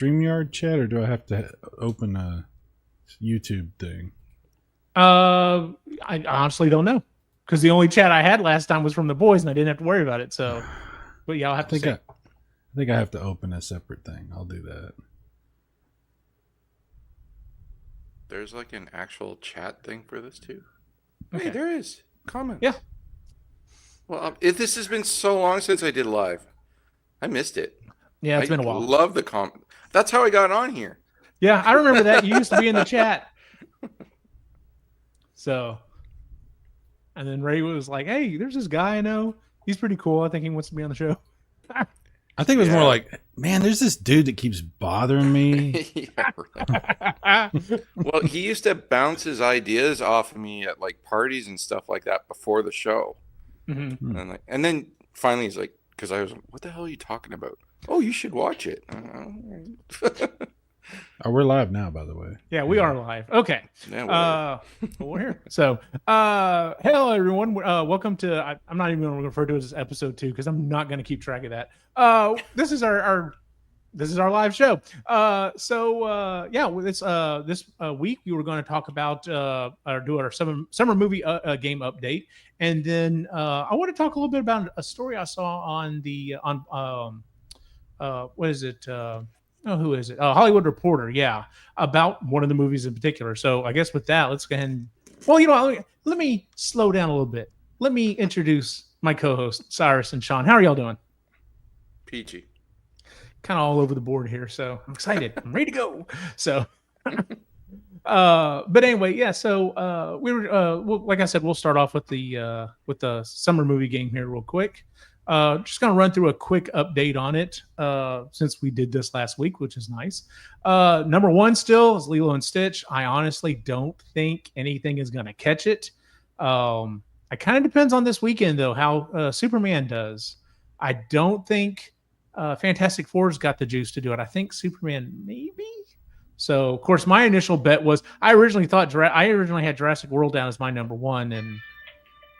StreamYard chat, or do I have to open a YouTube thing? I honestly don't know, because the only chat I had last time was from the boys, and I didn't have to worry about it. So, but yeah, I'll have to see. I think I have to open a separate thing. I'll do that. There's like an actual chat thing for this too. Okay. Hey, there is comments. Yeah. Well, this has been so long since I did live. I missed it. Yeah, it's been a while. Love the comment. That's how I got on here. Yeah, I remember that. You used to be in the chat. So, and then Ray was like, "Hey, there's this guy I know. He's pretty cool. I think he wants to be on the show." I think it was more like, man, there's this dude that keeps bothering me. Yeah, right. Well, he used to bounce his ideas off of me at like parties and stuff like that before the show. Mm-hmm. And then finally he's like, because I was, what the hell are you talking about? Oh, you should watch it. Oh, we're live now, by the way. Yeah, we are live. Okay. Yeah, we're here. So, hello everyone. Welcome to. I'm not even going to refer to it as episode 2 because I'm not going to keep track of that. This is our live show. This week we were going to talk about or do our summer movie game update, and then I want to talk a little bit about a story I saw on the what is it? Who is it? Hollywood Reporter. Yeah, about one of the movies in particular. So I guess with that, let's go ahead and. Well, let me slow down a little bit. Let me introduce my co-hosts, Cyrus and Sean. How are y'all doing? Peachy. Kind of all over the board here, so I'm excited. I'm ready to go. So, but anyway, yeah. So we were, like I said, we'll start off with the summer movie game here real quick. Just gonna run through a quick update on it since we did this last week, which is nice. Number 1 still is Lilo and Stitch. I honestly don't think anything is gonna catch it. It kind of depends on this weekend though, how Superman does. I don't think Fantastic Four's got the juice to do it. I think Superman maybe. So of course my initial bet was I originally had Jurassic World down as my number 1, and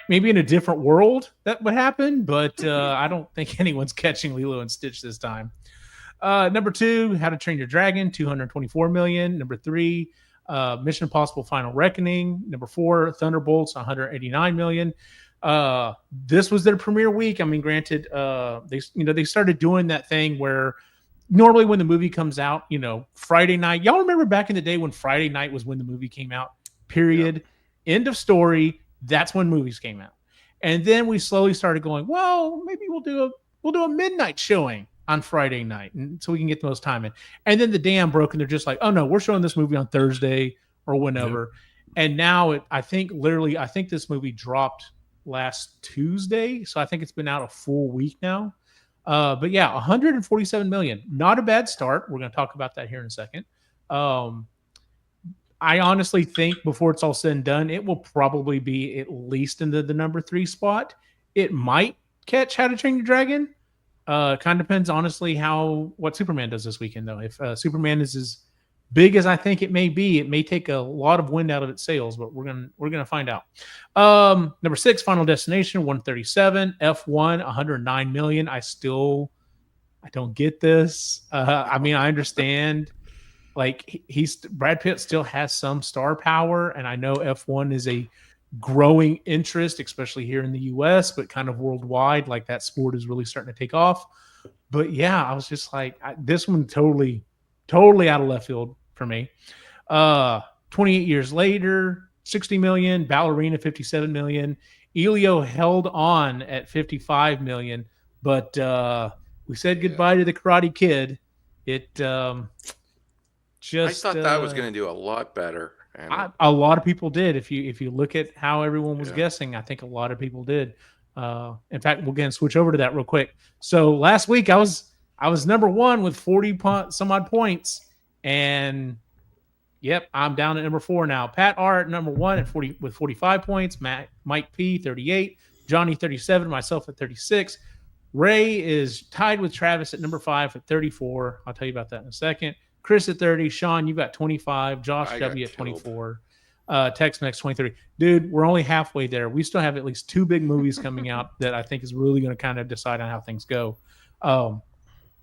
maybe in a different world that would happen, but I don't think anyone's catching Lilo and Stitch this time. Number 2, How to Train Your Dragon, 224 million. Number 3, Mission Impossible: Final Reckoning. Number 4, Thunderbolts, 189 million. This was their premiere week. I mean, granted, they started doing that thing where normally when the movie comes out, Friday night. Y'all remember back in the day when Friday night was when the movie came out? Period. Yeah. End of story. That's when movies came out. And then we slowly started going, well, maybe we'll do a midnight showing on Friday night, and so we can get the most time in. And then the dam broke, and they're just like, oh no, we're showing this movie on Thursday or whenever. Yep. And now I think this movie dropped last Tuesday, so I think it's been out a full week now. But yeah, 147 million. Not a bad start. We're going to talk about that here in a second. I honestly think before it's all said and done, it will probably be at least in the number 3 spot. It might catch How to Train Your Dragon. Kind of depends, honestly, what Superman does this weekend, though. If Superman is as big as I think it may be, it may take a lot of wind out of its sails, but we're gonna find out. Number 6, Final Destination, 137. F1, 109 million. I don't get this. I mean, I understand. Like Brad Pitt still has some star power, and I know F1 is a growing interest, especially here in the US, but kind of worldwide. Like that sport is really starting to take off. But yeah, I was just like, this one totally out of left field for me. 28 years later, 60 million. Ballerina, 57 million. Elio held on at 55 million, but we said goodbye to the Karate Kid. I thought that was going to do a lot better. And a lot of people did. If you look at how everyone was guessing, I think a lot of people did. In fact, we'll again switch over to that real quick. So last week I was number 1 with 40 some odd points, and yep, I'm down at number 4 now. Pat R at number 1 at 40 with 45 points. Mike P 38, Johnny 37, myself at 36. Ray is tied with Travis at number 5 at 34. I'll tell you about that in a second. Chris at 30, Sean, you got 25, Josh W at 24, Tex-Mex 23. Dude, we're only halfway there. We still have at least 2 big movies coming out that I think is really going to kind of decide on how things go.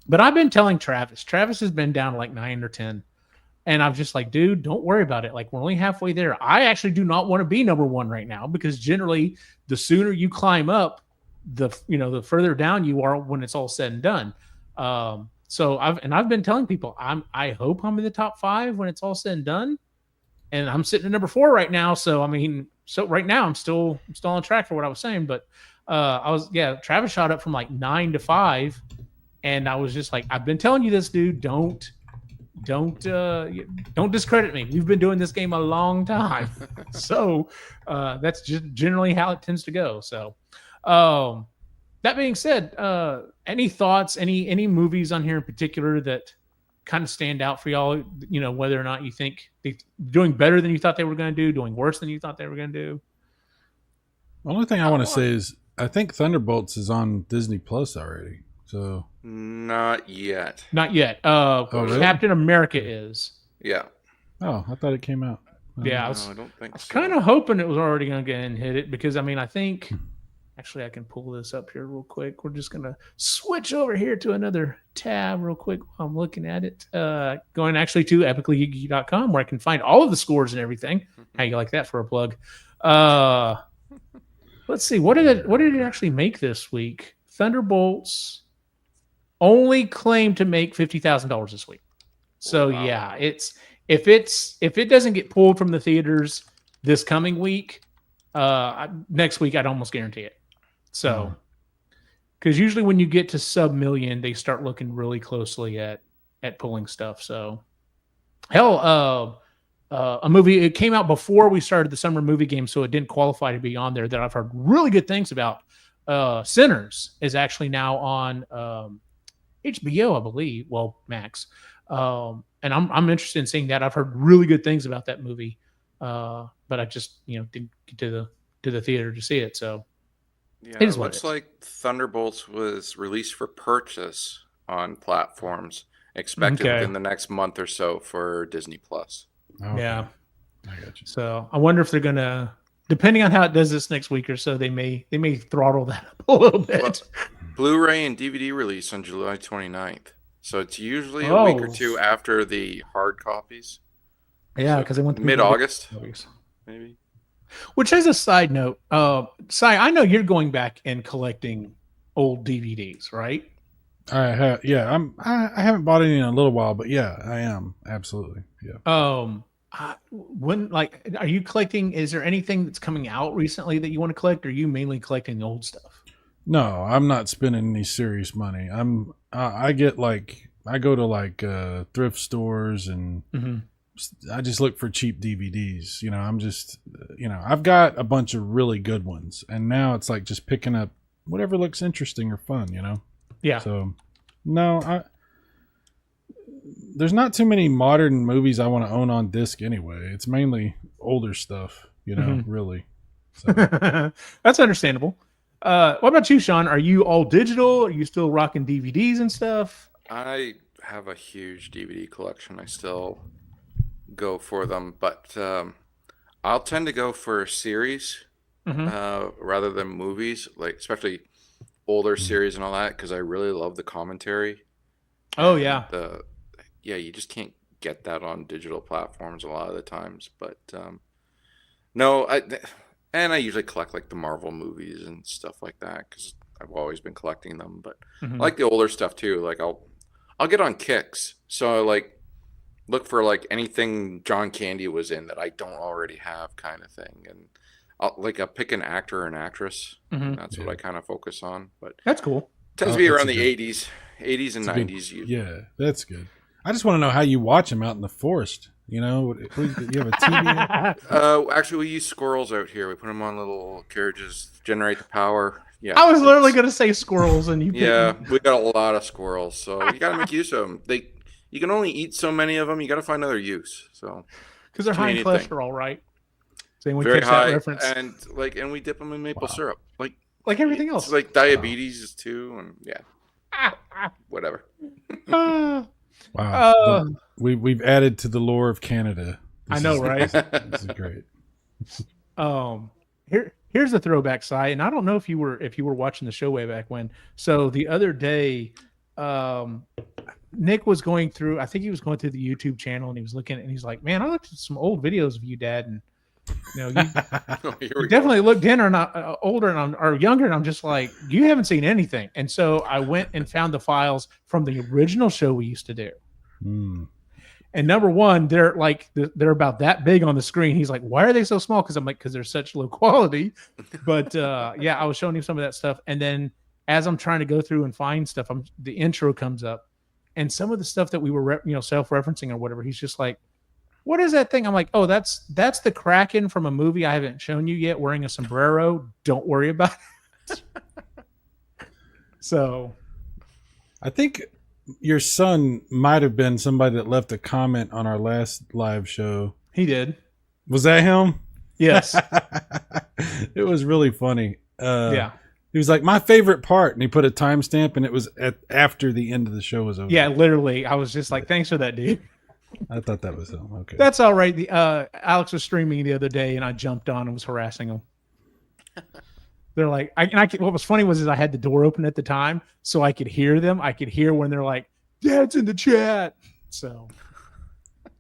But I've been telling Travis. Travis has been down like 9 or 10. And I'm just like, dude, don't worry about it. Like, we're only halfway there. I actually do not want to be number one right now because generally the sooner you climb up, the further down you are when it's all said and done. So I've been telling people I hope I'm in the top 5 when it's all said and done. And I'm sitting at number 4 right now. So right now I'm still on track for what I was saying. But Travis shot up from like 9 to 5. And I was just like, I've been telling you this, dude, don't discredit me. We've been doing this game a long time. So that's just generally how it tends to go. So that being said, any thoughts, any movies on here in particular that kind of stand out for y'all, whether or not you think they're doing better than you thought they were going to do, doing worse than you thought they were going to do? The only thing I want to say is I think Thunderbolts is on Disney Plus already. So not yet. Really? Captain America is. Yeah. Oh, I thought it came out. I don't think I was so. kind of hoping it was already going to get and hit it because I think actually I can pull this up here real quick. We're just going to switch over here to another tab real quick while I'm looking at it. Going actually to epicallygeeky.com where I can find all of the scores and everything. How you like that for a plug? Let's see. What did it actually make this week? Thunderbolts only claimed to make $50,000 this week. So wow. yeah, if it doesn't get pulled from the theaters this coming week, next week I'd almost guarantee it. So, because usually when you get to sub-million, they start looking really closely at pulling stuff. So, hell, a movie, it came out before we started the summer movie game, so it didn't qualify to be on there, that I've heard really good things about. Sinners is actually now on HBO, I believe. Well, Max. And I'm interested in seeing that. I've heard really good things about that movie, but I just didn't get to the theater to see it. So yeah, it is it what looks it is. like Thunderbolts was released for purchase on platforms, expected Okay. within the next month or so for Disney Plus. Okay. Yeah. I got you. So I wonder if they're gonna, depending on how it does this next week or so, they may throttle that up a little bit. Well, Blu-ray and DVD release on July 29th. So it's usually a week or two after the hard copies. Yeah, So because they went through mid-August, movies. maybe. Which, as a side note, Sai, I know you're going back and collecting old DVDs, right? I have, yeah. I haven't bought any in a little while, but yeah, I am absolutely. Yeah. Are you collecting? Is there anything that's coming out recently that you want to collect, or are you mainly collecting the old stuff? No, I'm not spending any serious money. I go to thrift stores and I just look for cheap DVDs. I'm just, I've got a bunch of really good ones, and now it's like just picking up whatever looks interesting or fun. Yeah. So, no, there's not too many modern movies I want to own on disc anyway. It's mainly older stuff, really. So. That's understandable. What about you, Sean? Are you all digital? Are you still rocking DVDs and stuff? I have a huge DVD collection. I still go for them, but I'll tend to go for series rather than movies, like especially older series and all that, because I really love the commentary. Oh yeah. You just can't get that on digital platforms a lot of the times. But no, I usually collect like the Marvel movies and stuff like that because I've always been collecting them. But I like the older stuff too. Like I'll get on kicks, so like look for like anything John Candy was in that I don't already have, kind of thing, and I'll pick an actor or an actress. That's what I kind of focus on. But that's cool. Tends to be around the 80s and 90s. Yeah, that's good. I just want to know how you watch them out in the forest. You have a TV? Actually, we use squirrels out here. We put them on little carriages, generate the power. Yeah, I was literally going to say squirrels, and you. Yeah, we got a lot of squirrels, so you got to make use of them. You can only eat so many of them. You got to find other use. So because they're high in cholesterol, right? So anyone very catch high, that reference? and we dip them in maple syrup, like everything else. It's like diabetes too, and yeah, whatever. Wow, we've added to the lore of Canada. I know, right? This is great. Here's a throwback, Si, and I don't know if you were watching the show way back when. So the other day, Nick was going through, I think he was going through the YouTube channel and he was looking and he's like, man, I looked at some old videos of you, Dad. And, you you definitely look thinner, not older or younger. And I'm just like, you haven't seen anything. And so I went and found the files from the original show we used to do. And number one, they're about that big on the screen. He's like, why are they so small? Because I'm like, because they're such low quality. But I was showing him some of that stuff. And then as I'm trying to go through and find stuff, the intro comes up. And some of the stuff that we were, self-referencing or whatever, he's just like, what is that thing? I'm like, oh, that's the Kraken from a movie I haven't shown you yet, wearing a sombrero. Don't worry about it. So I think your son might have been somebody that left a comment on our last live show. He did. Was that him? Yes. It was really funny. Yeah. He was like, my favorite part, and he put a timestamp, and it was after the end of the show was over. Yeah, literally. I was just like, thanks for that, dude. I thought that was him. Okay. That's all right. Alex was streaming the other day, and I jumped on and was harassing him. They're like, what was funny was I had the door open at the time, so I could hear them. I could hear when they're like, Dad's in the chat. So,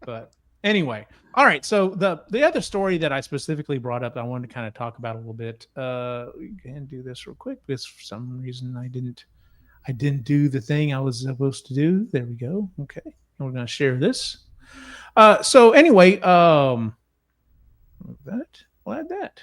but anyway. All right. So the other story that I specifically brought up that I wanted to kind of talk about a little bit, we can do this real quick because for some reason I didn't do the thing I was supposed to do. There we go. Okay. And we're going to share this. So anyway, we'll add that.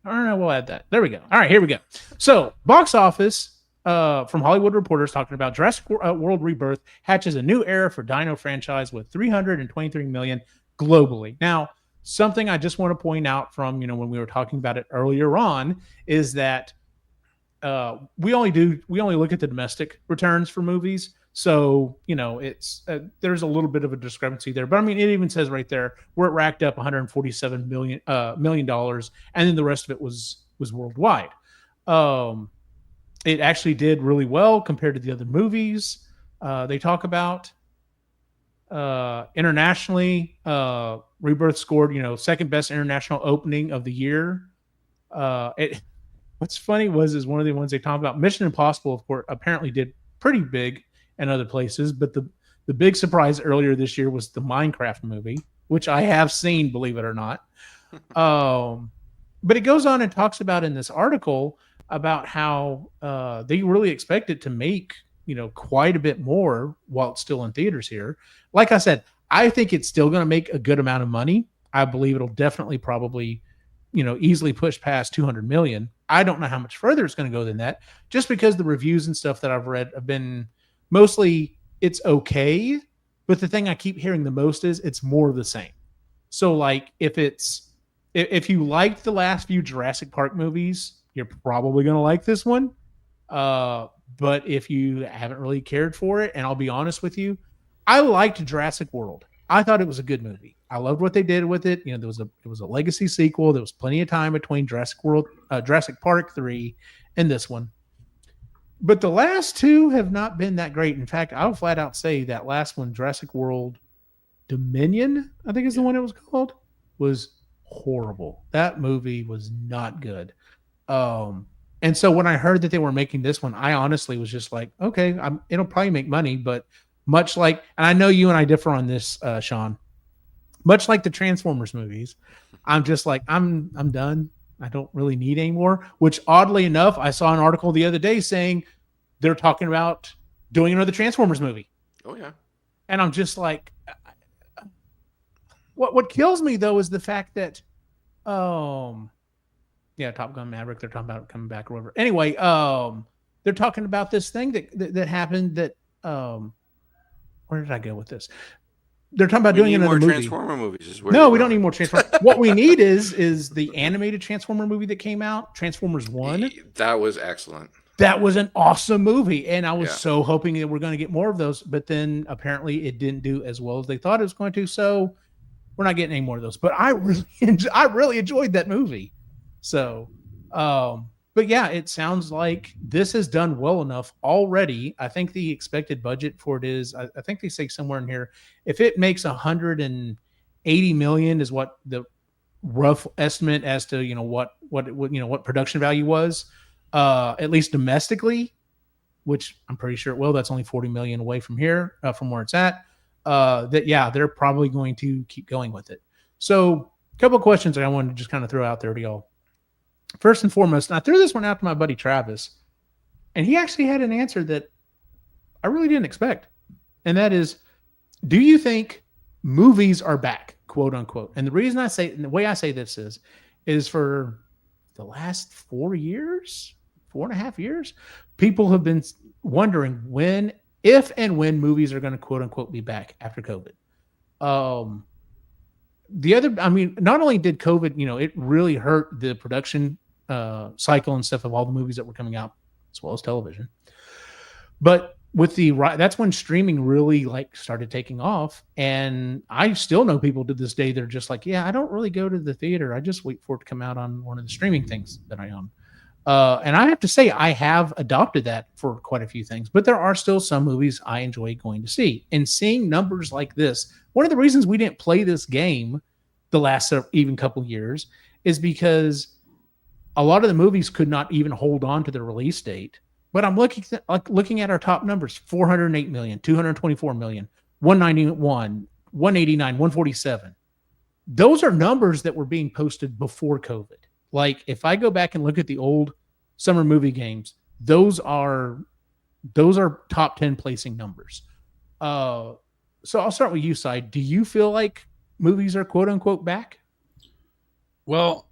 All right, we'll add that. There we go. All right, here we go. So, box office from Hollywood Reporters talking about Jurassic World Rebirth hatches a new era for Dino franchise with $323 million globally. Now, something I just want to point out from when we were talking about it earlier on is that we only look at the domestic returns for movies. So, it's there's a little bit of a discrepancy there, but I mean, it even says right there where it racked up $147 million, and then the rest of it was worldwide. It actually did really well compared to the other movies. They talk about internationally, Rebirth scored, second best international opening of the year. What's funny is one of the ones they talk about, Mission Impossible, of course, apparently did pretty big in other places, but the big surprise earlier this year was the Minecraft movie, which I have seen, believe it or not. But it goes on and talks about in this article about how they really expect it to make quite a bit more while it's still in theaters here. Like I said, I think it's still going to make a good amount of money. I believe it'll definitely probably easily push past 200 million. I don't know how much further it's going to go than that, just because the reviews and stuff that I've read have been mostly it's okay, but the thing I keep hearing the most is it's more of the same. So like if you liked the last few Jurassic Park movies, you're probably going to like this one. But if you haven't really cared for it, and I'll be honest with you, I liked Jurassic World. I thought it was a good movie. I loved what they did with it. There was a legacy sequel. There was plenty of time between Jurassic Park 3 and this one. But the last two have not been that great. In fact, I'll flat out say that last one, Jurassic World Dominion, I think is the one it was called, was horrible. That movie was not good. And so when I heard that they were making this one, I honestly was just like, okay, it'll probably make money, but much like, and I know you and I differ on this, Sean, much like the Transformers movies, I'm just like, I'm done. I don't really need any more, which oddly enough, I saw an article the other day saying they're talking about doing another Transformers movie. Oh yeah. And I'm just like, what kills me though is the fact that, Top Gun Maverick, they're talking about coming back or whatever. Anyway, they're talking about this thing that happened that, where did I go with this? They're talking about doing another movie. Transformer movies. No, we don't need more Transformers. What we need is the animated Transformer movie that came out, Transformers 1. That was excellent. That was an awesome movie, and I was so hoping that we're going to get more of those, but then apparently it didn't do as well as they thought it was going to, so we're not getting any more of those. But I really enjoyed that movie. So, but yeah, it sounds like this has done well enough already. I think the expected budget for it is, I think they say somewhere in here, if it makes 180 million is what the rough estimate as to, what production value was, at least domestically, which I'm pretty sure it will. That's only 40 million away from here, from where it's at. They're probably going to keep going with it. So a couple of questions that I wanted to just kind of throw out there to y'all. First and foremost, and I threw this one out to my buddy Travis, and he actually had an answer that I really didn't expect. And that is, do you think movies are back, quote unquote? And the reason I say, and the way I say this is for the last 4 years, 4.5 years, people have been wondering if and when movies are going to quote unquote be back after COVID. Not only did COVID, it really hurt the production cycle and stuff of all the movies that were coming out, as well as television. But with that's when streaming really started taking off. And I still know people to this day, they're just like, yeah, I don't really go to the theater. I just wait for it to come out on one of the streaming things that I own. And I have to say, I have adopted that for quite a few things, but there are still some movies I enjoy going to see. And seeing numbers like this, one of the reasons we didn't play this game the last even couple years is because a lot of the movies could not even hold on to the release date. But I'm looking at our top numbers: 408 million, 224 million, 191, 189, 147. Those are numbers that were being posted before COVID. Like, if I go back and look at the old summer movie games, those are top 10 placing numbers. So I'll start with you, Side. Do you feel like movies are quote unquote back? Well,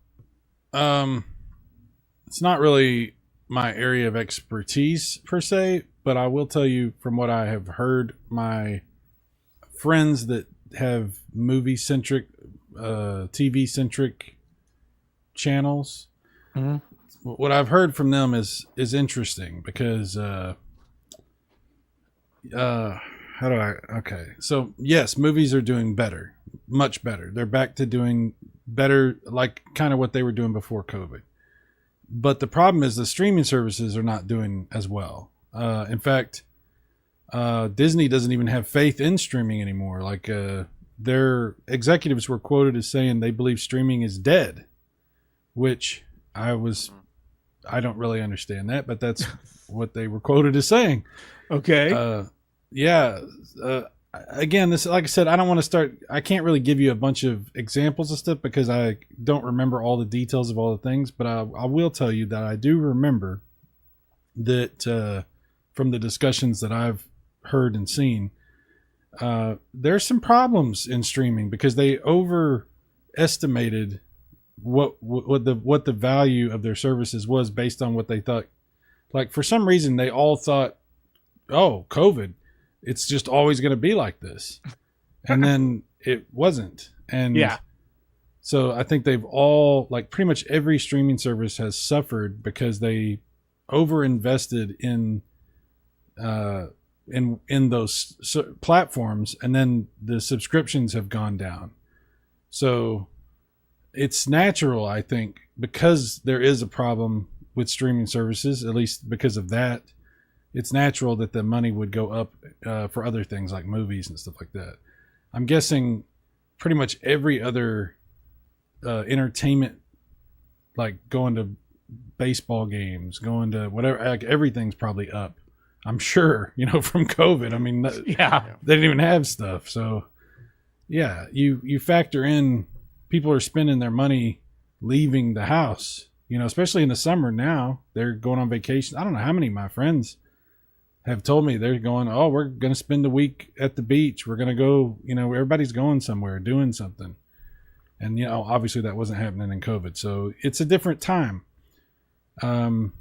it's not really my area of expertise per se, but I will tell you from what I have heard, my friends that have movie centric, TV centric channels, what I've heard from them is interesting because, so yes, movies are doing better, much better. They're back to doing better, like kind of what they were doing before COVID. But the problem is the streaming services are not doing as well. In fact, Disney doesn't even have faith in streaming anymore. Like, their executives were quoted as saying they believe streaming is dead, which I don't really understand that, but that's what they were quoted as saying. Okay. Again, this, like I said, I can't really give you a bunch of examples of stuff because I don't remember all the details of all the things, but I will tell you that I do remember that from the discussions that I've heard and seen, there's some problems in streaming because they overestimated what the value of their services was based on what they thought. Like, for some reason, they all thought, oh, COVID, it's just always going to be like this. And then it wasn't. And yeah. So I think they've all, like, pretty much every streaming service has suffered because they overinvested in those platforms, and then the subscriptions have gone down. So it's natural, I think, because there is a problem with streaming services, at least because of that, it's natural that the money would go up for other things like movies and stuff like that. I'm guessing pretty much every other entertainment, like going to baseball games, going to whatever, like everything's probably up. I'm sure, from COVID. I mean, yeah, they didn't even have stuff. So yeah, you factor in people are spending their money leaving the house, especially in the summer. Now they're going on vacation. I don't know how many of my friends have told me they're going, oh, we're going to spend a week at the beach. We're going to go, everybody's going somewhere, doing something. And, obviously that wasn't happening in COVID. So it's a different time. And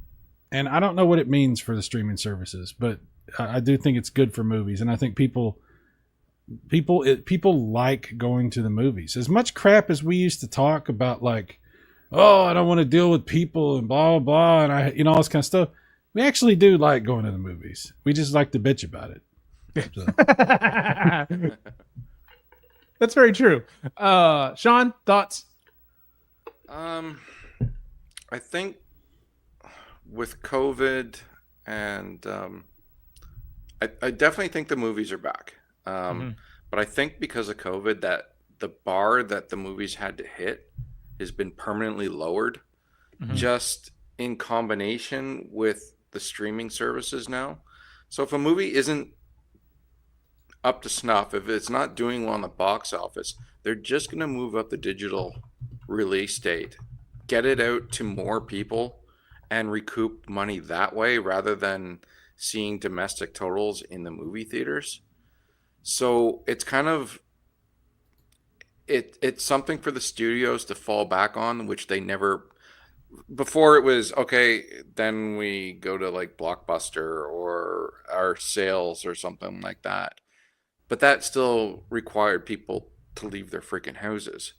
I don't know what it means for the streaming services, but I do think it's good for movies. And I think people like going to the movies. As much crap as we used to talk about, like, oh, I don't want to deal with people and blah, blah, blah. And all this kind of stuff. We actually do like going to the movies. We just like to bitch about it. So. That's very true. Sean, thoughts? I think with COVID and I definitely think the movies are back. But I think because of COVID that the bar that the movies had to hit has been permanently lowered, just in combination with the streaming services now. So if a movie isn't up to snuff, if it's not doing well in the box office, they're just going to move up the digital release date, get it out to more people, and recoup money that way rather than seeing domestic totals in the movie theaters. So it's kind of it's something for the studios to fall back on, which they never. Before it was okay, then we go to like Blockbuster or our sales or something like that. But that still required people to leave their freaking houses.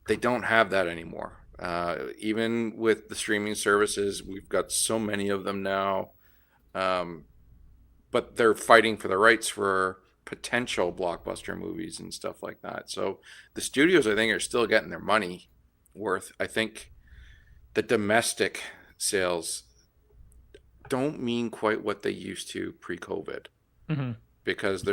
They don't have that anymore. Even with the streaming services, we've got so many of them now. But they're fighting for the rights for potential blockbuster movies and stuff like that. So the studios, I think, are still getting their money worth. I think the domestic sales don't mean quite what they used to pre-COVID, because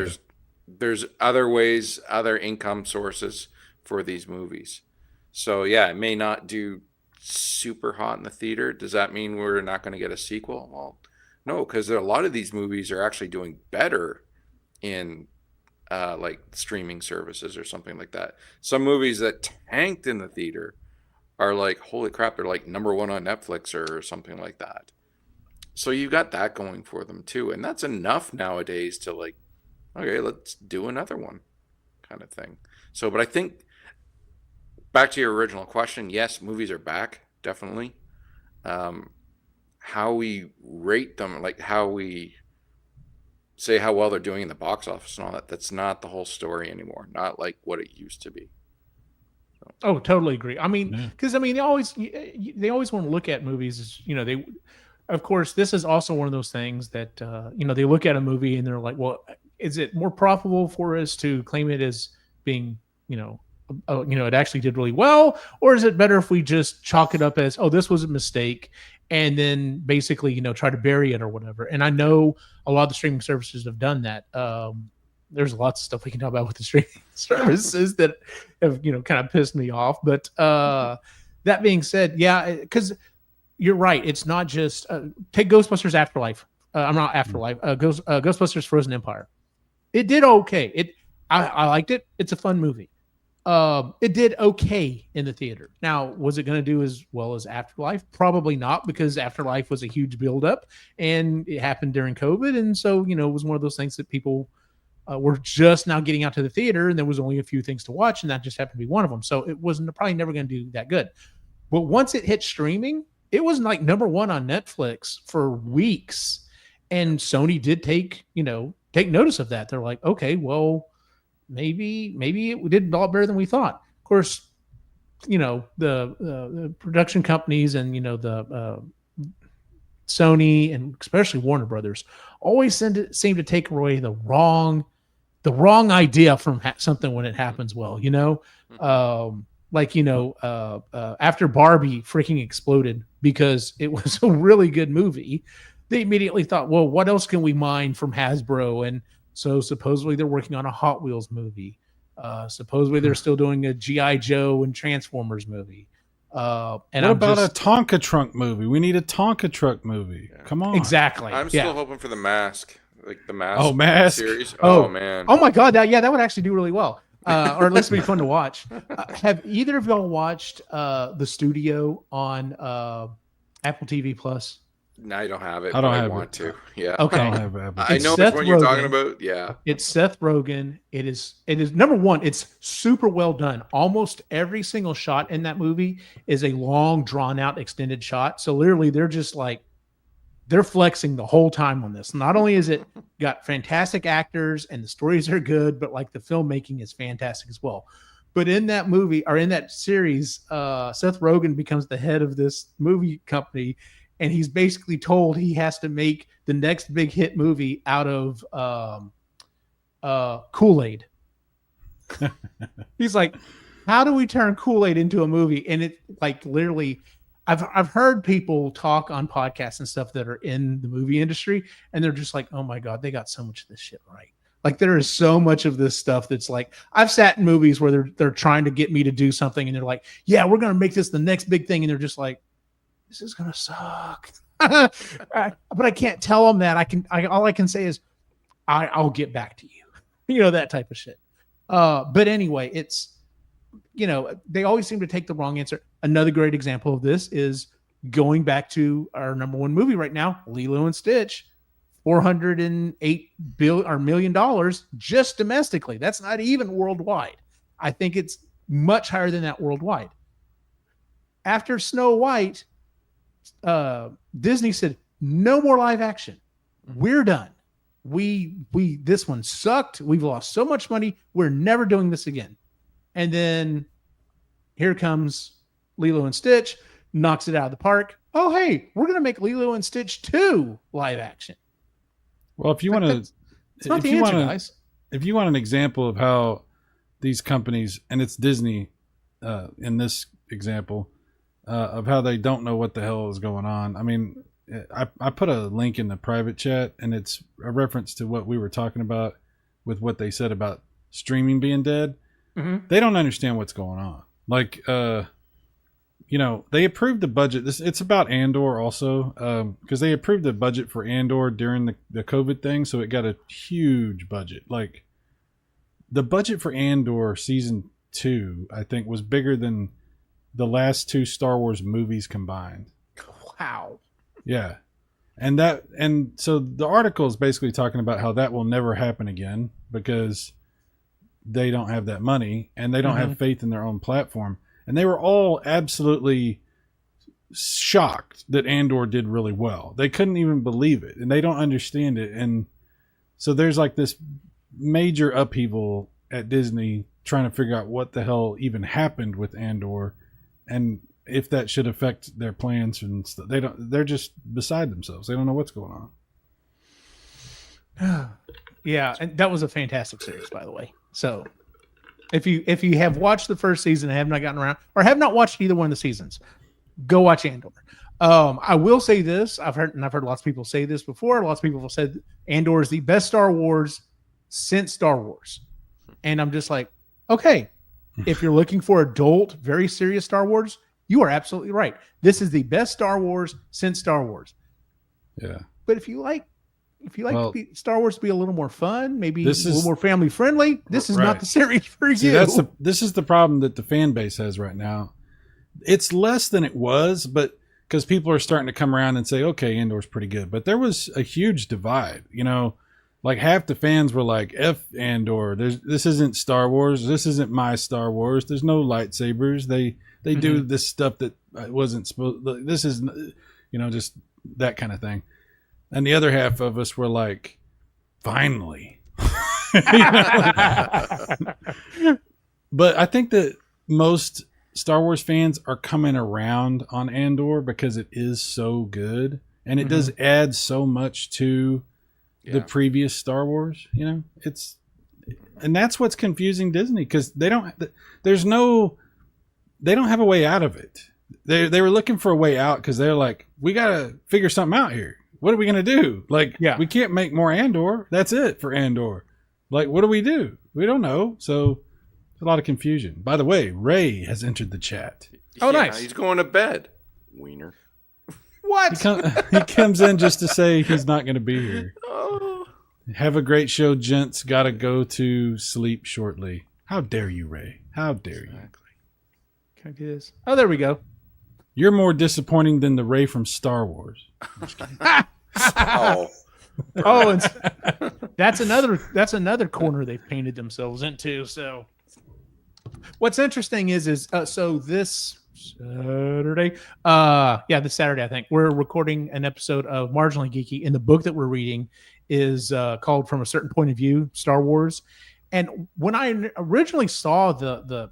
there's other ways, other income sources for these movies. So yeah, it may not do super hot in the theater. Does that mean we're not going to get a sequel? Well, no, because a lot of these movies are actually doing better in like streaming services or something like that. Some movies that tanked in the theater are like, holy crap, they're like number one on Netflix or something like that. So you've got that going for them too. And that's enough nowadays to like, okay, let's do another one kind of thing. So, but I think back to your original question, yes, movies are back, definitely. How we rate them, like how we say how well they're doing in the box office and all that, that's not the whole story anymore. Not like what it used to be. Oh, totally agree. I mean, because they always want to look at movies as, they, of course, this is also one of those things that they look at a movie and they're like, well, is it more profitable for us to claim it as being, it actually did really well, or is it better if we just chalk it up as, oh, this was a mistake, and then basically, try to bury it or whatever. And I know a lot of the streaming services have done that. There's lots of stuff we can talk about with the streaming services that have, kind of pissed me off. But that being said, yeah, because you're right. It's not just take Ghostbusters Afterlife. I'm not Afterlife. Ghostbusters Frozen Empire. It did okay. I liked it. It's a fun movie. It did okay in the theater. Now, was it going to do as well as Afterlife? Probably not, because Afterlife was a huge buildup and it happened during COVID. And so, it was one of those things that people were just now getting out to the theater, and there was only a few things to watch, and that just happened to be one of them. So it wasn't probably never going to do that good. But once it hit streaming, it was like number one on Netflix for weeks. And Sony did take notice of that. They're like, okay, well, maybe it did a lot better than we thought. Of course, the production companies and, the Sony and especially Warner Brothers always seem to take away the wrong idea from something when it happens well, after Barbie freaking exploded because it was a really good movie, they immediately thought, well, what else can we mine from Hasbro? And so supposedly they're working on a Hot Wheels movie. Supposedly they're still doing a G.I. Joe and Transformers movie. And what about a Tonka Truck movie? We need a Tonka Truck movie. Yeah. Come on. Exactly. I'm still hoping for the Mask. Like the Mask, Mask series. Oh man. Oh my God. That would actually do really well. Or at least be fun to watch. Have either of y'all watched The Studio on Apple TV Plus? No, I don't have it. I want to. Yeah. Okay. I don't have Apple. I know which one you're talking about. Yeah. It's Seth Rogen. It is number one. It's super well done. Almost every single shot in that movie is a long, drawn out, extended shot. So literally, they're just like, they're flexing the whole time on this. Not only is it got fantastic actors and the stories are good, but like the filmmaking is fantastic as well. But in that movie, or in that series, Seth Rogen becomes the head of this movie company. And he's basically told he has to make the next big hit movie out of Kool-Aid. He's like, how do we turn Kool-Aid into a movie? And it like literally, I've heard people talk on podcasts and stuff that are in the movie industry, and they're just like, oh my God, they got so much of this shit right. Like there is so much of this stuff that's like, I've sat in movies where they're trying to get me to do something, and they're like, yeah, we're gonna make this the next big thing, and they're just like, this is gonna suck. But I can't tell them that. All I can say is, I'll get back to you. That type of shit. But anyway, it's, they always seem to take the wrong answer. Another great example of this is going back to our number one movie right now, Lilo and Stitch, $408 million just domestically. That's not even worldwide. I think it's much higher than that worldwide. After Snow White, Disney said, no more live action. We're done. This one sucked. We've lost so much money. We're never doing this again. And then here comes Lilo and Stitch, knocks it out of the park. Oh, hey, we're going to make Lilo and Stitch 2 live action. Well, if you want to, it's not the answer, guys. If you want an example of how these companies, and it's Disney in this example, of how they don't know what the hell is going on. I mean, I put a link in the private chat, and it's a reference to what we were talking about with what they said about streaming being dead. Mm-hmm. They don't understand what's going on. Like, they approved the budget. It's about Andor also, because they approved the budget for Andor during the COVID thing, so it got a huge budget. Like, the budget for Andor season 2, I think, was bigger than the last 2 Star Wars movies combined. Wow. Yeah. And so the article is basically talking about how that will never happen again because they don't have that money and they don't have faith in their own platform. And they were all absolutely shocked that Andor did really well. They couldn't even believe it and they don't understand it. And so there's like this major upheaval at Disney trying to figure out what the hell even happened with Andor and if that should affect their plans and stuff. They're just beside themselves. They don't know what's going on. Yeah, and that was a fantastic series, by the way. So if you have watched the first season and have not gotten around or have not watched either one of the seasons, go watch Andor. I will say this. I've heard lots of people say this before. Lots of people have said Andor is the best Star Wars since Star Wars. And I'm just like, okay, if you're looking for adult, very serious Star Wars, you are absolutely right. This is the best Star Wars since Star Wars. Yeah. But if you like Star Wars to be a little more fun, maybe a little more family friendly, this is not the series for you. This is the problem that the fan base has right now. It's less than it was, but because people are starting to come around and say, okay, Andor's pretty good. But there was a huge divide, like half the fans were like, F Andor, this isn't Star Wars. This isn't my Star Wars. There's no lightsabers. They do this stuff that wasn't supposed. This is, just that kind of thing. And the other half of us were like, finally. But I think that most Star Wars fans are coming around on Andor because it is so good. And it does add so much to the previous Star Wars, and that's what's confusing Disney because they don't have a way out of it. They were looking for a way out because they're like, we got to figure something out here. What are we going to do? Like, we can't make more Andor. That's it for Andor. Like, what do we do? We don't know. So a lot of confusion. By the way, Ray has entered the chat. Oh, nice. He's going to bed. Wiener. What? He comes in just to say he's not going to be here. Oh. Have a great show, gents. Got to go to sleep shortly. How dare you, Ray? How dare you? Can I do this? Oh, there we go. You're more disappointing than the Ray from Star Wars. Oh, and that's another corner they've painted themselves into. So, what's interesting is so this Saturday, this Saturday I think we're recording an episode of Marginally Geeky, and the book that we're reading is called From a Certain Point of View, Star Wars. And when I originally saw the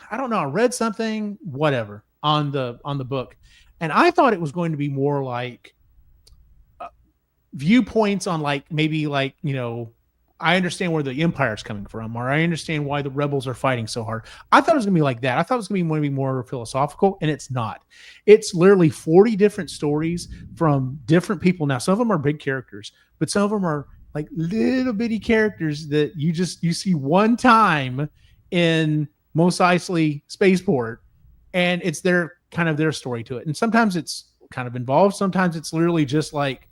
I don't know, I read something, whatever, on the book, and I thought it was going to be more like viewpoints on I understand where the Empire's coming from, or I understand why the rebels are fighting so hard. I thought it was going to be like that. I thought it was going to be more philosophical, and it's not. It's literally 40 different stories from different people. Now, some of them are big characters, but some of them are like little bitty characters that you see one time in Mos Eisley Spaceport, and it's their story to it. And sometimes it's kind of involved. Sometimes it's literally just like,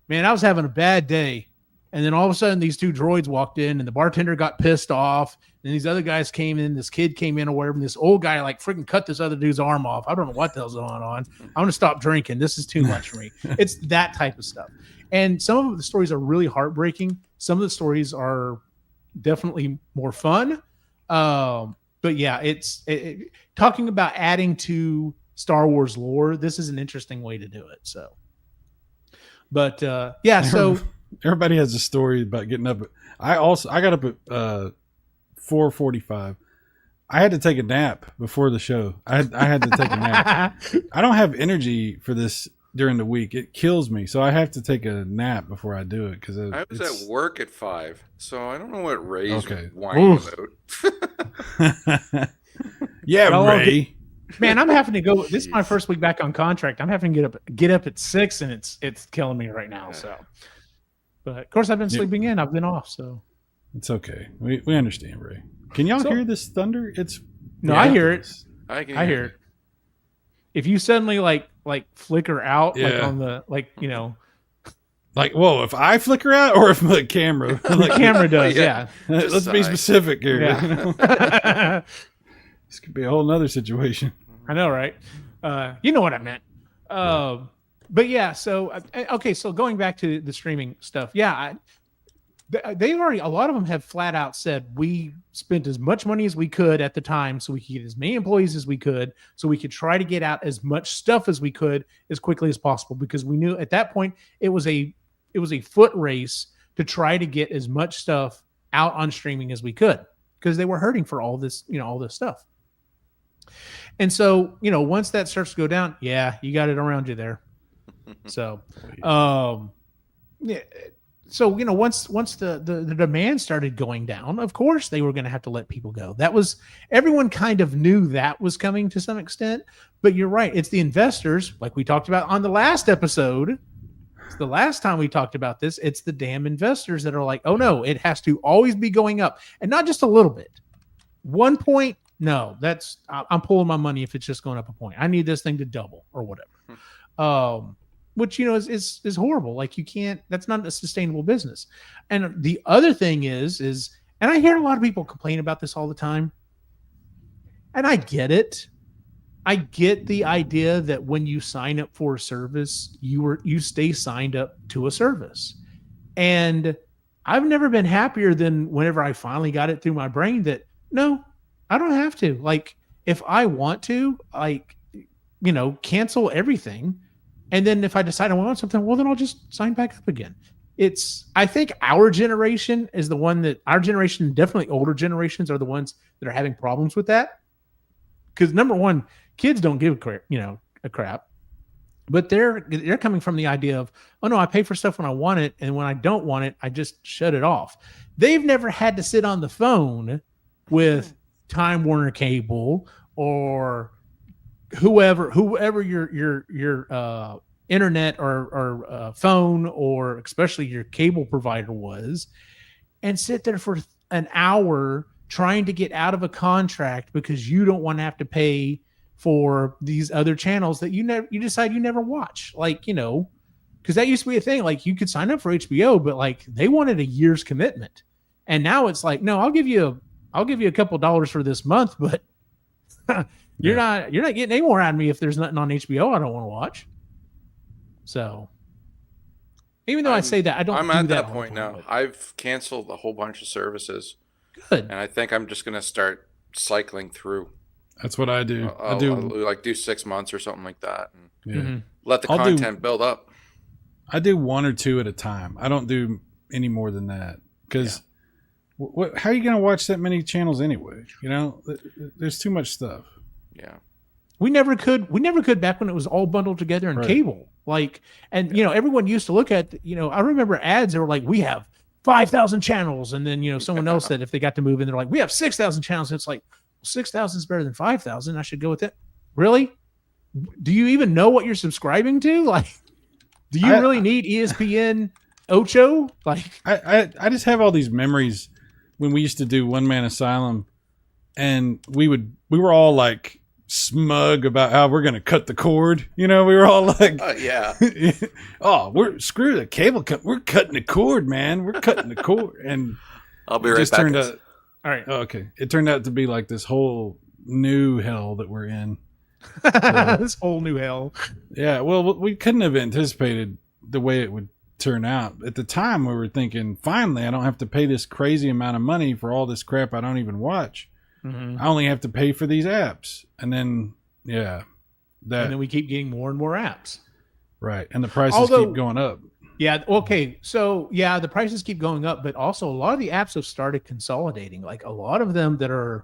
man, I was having a bad day. And then all of a sudden these 2 droids walked in and the bartender got pissed off. And these other guys came in, this kid came in or whatever. And this old guy like freaking cut this other dude's arm off. I don't know what the hell's going on. I'm going to stop drinking. This is too much for me. It's that type of stuff. And some of the stories are really heartbreaking. Some of the stories are definitely more fun. But yeah, talking about adding to Star Wars lore. This is an interesting way to do it. So, but yeah, so everybody has a story about getting up. I got up at 4:45. I had to take a nap before the show. I had to take a nap. I don't have energy for this during the week. It kills me, so I have to take a nap before I do it. Because I was at work at 5, so I don't know what Ray's whining about. Yeah, Ray. Man, I'm having to go. This is my first week back on contract. I'm having to get up at 6, and it's killing me right now. So, but of course, I've been sleeping in. I've been off, so it's okay. We understand, Ray. Can y'all hear this thunder? I hear it. I hear it. If you suddenly like flicker out, like on the like, whoa! If I flicker out, or if the camera, the camera does, yeah. Let's be specific here. Yeah. This could be a whole nother situation. I know, right? You know what I meant. But yeah, so okay, so going back to the streaming stuff, yeah, they've already, a lot of them have flat out said we spent as much money as we could at the time so we could get as many employees as we could, so we could try to get out as much stuff as we could as quickly as possible, because we knew at that point it was a foot race to try to get as much stuff out on streaming as we could, because they were hurting for all this stuff. And so, once that starts to go down, yeah, you got it around you there. So, yeah. So, once the demand started going down, of course they were going to have to let people go. Everyone kind of knew that was coming to some extent, but you're right. It's the investors, like we talked about on the last episode. It's the last time we talked about this. It's the damn investors that are like, oh no, it has to always be going up, and not just a little bit. 1 point. No, I'm pulling my money if it's just going up a point. I need this thing to double or whatever. Which, is horrible. Like, you can't, that's not a sustainable business. And the other thing is, and I hear a lot of people complain about this all the time, and I get it. I get the idea that when you sign up for a service, you stay signed up to a service. And I've never been happier than whenever I finally got it through my brain that, no, I don't have to. Like, if I want to, cancel everything. And then if I decide I want something, well, then I'll just sign back up again. I think our generation is the one that, our generation, definitely older generations, are the ones that are having problems with that. Because number one, kids don't give a crap. But they're coming from the idea of, oh no, I pay for stuff when I want it, and when I don't want it, I just shut it off. They've never had to sit on the phone with Time Warner Cable or whoever your internet or phone, or especially your cable provider was, and sit there for an hour trying to get out of a contract because you don't want to have to pay for these other channels that you decide you never watch. Like, because that used to be a thing. Like, you could sign up for HBO, but like, they wanted a year's commitment. And now it's like, no, I'll give you a couple dollars for this month, but you're not getting any more out of me if there's nothing on HBO I don't want to watch. So even though I say that, I'm at that point now. I've canceled a whole bunch of services. Good. And I think I'm just going to start cycling through. That's what I do. I'll do 6 months or something like that. And let the I'll content build up. I do 1 or 2 at a time. I don't do any more than that, because how are you going to watch that many channels anyway? There's too much stuff. Yeah. We never could back when it was all bundled together in cable. Like, and everyone used to look at, I remember ads that were like, we have 5,000 channels. And then, someone else said if they got to move in, they're like, we have 6,000 channels. And it's like, 6,000 is better than 5,000. I should go with it. Really? Do you even know what you're subscribing to? Like, do you really need ESPN Ocho? Like, I just have all these memories when we used to do One Man Asylum, and we were all like smug about how we're going to cut the cord. You know, we were all like, yeah. oh, screw the cable cut. We're cutting the cord, man. We're cutting the cord. And I'll be right back. All right. Oh, okay. It turned out to be like this whole new hell that we're in. This whole new hell. Yeah. Well, we couldn't have anticipated the way it would turn out. At the time, we were thinking, finally, I don't have to pay this crazy amount of money for all this crap I don't even watch. Mm-hmm. I only have to pay for these apps. And then, and then we keep getting more and more apps. Right. And the prices keep going up. Yeah. Okay. So yeah, the prices keep going up, but also a lot of the apps have started consolidating. Like a lot of them that are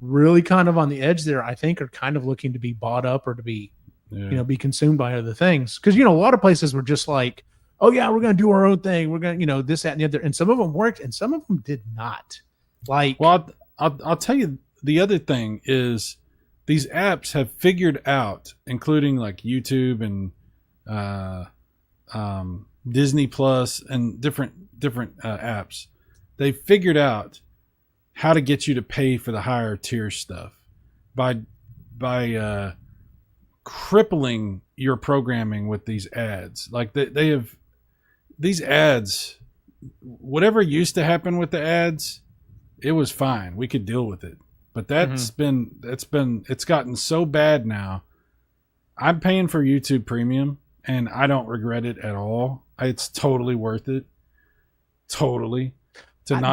really kind of on the edge there, I think, are kind of looking to be bought up or to be, be consumed by other things. Because, a lot of places were just like, oh yeah, we're going to do our own thing. We're going to, this, that, and the other. And some of them worked and some of them did not. Like, well, I'll tell you the other thing is these apps have figured out, including like YouTube and, Disney Plus and different apps. They figured out how to get you to pay for the higher tier stuff by crippling your programming with these ads. Like they have these ads. Whatever used to happen with the ads, it was fine. We could deal with it. But it's gotten so bad now. I'm paying for YouTube Premium and I don't regret it at all. It's totally worth it. Totally. I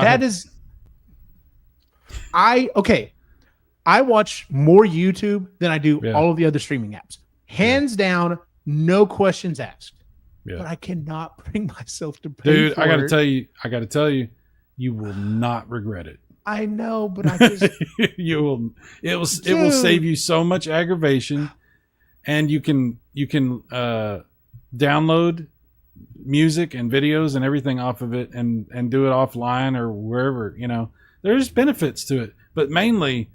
watch more YouTube than I do all of the other streaming apps. Hands down, no questions asked. Yeah. But I cannot bring myself to pay Dude, for I got to tell you, you will not regret it. I know, but I just it will save you so much aggravation, and you can download music and videos and everything off of it and do it offline or wherever. There's benefits to it, but mainly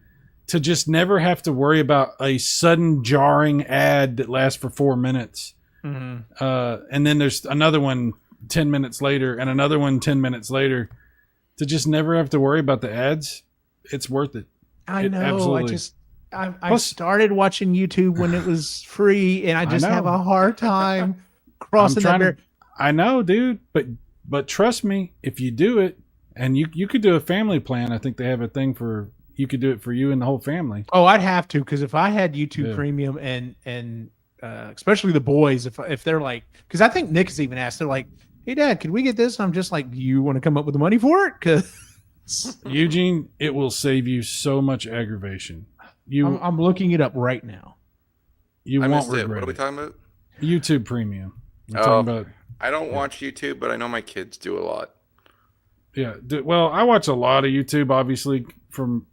to just never have to worry about a sudden jarring ad that lasts for 4 minutes. Mm-hmm. And then there's another one 10 minutes later and another one 10 minutes later. To just never have to worry about the ads, it's worth it. I know. Absolutely. I started watching YouTube when it was free, and I just have a hard time crossing that barrier. I know, dude, but trust me, if you do it, and you could do a family plan. I think they have a thing for you could do it for you and the whole family. Oh, I'd have to, because if I had YouTube Premium and especially the boys, if they're like, because I think Nick has even asked, they're like, hey Dad, can we get this? And I'm just like, do you want to come up with the money for it? Because Eugene, it will save you so much aggravation. I'm looking it up right now. You won't regret it. What are we talking about? YouTube Premium. We're talking about. I don't watch YouTube, but I know my kids do a lot. Yeah. Well, I watch a lot of YouTube, obviously,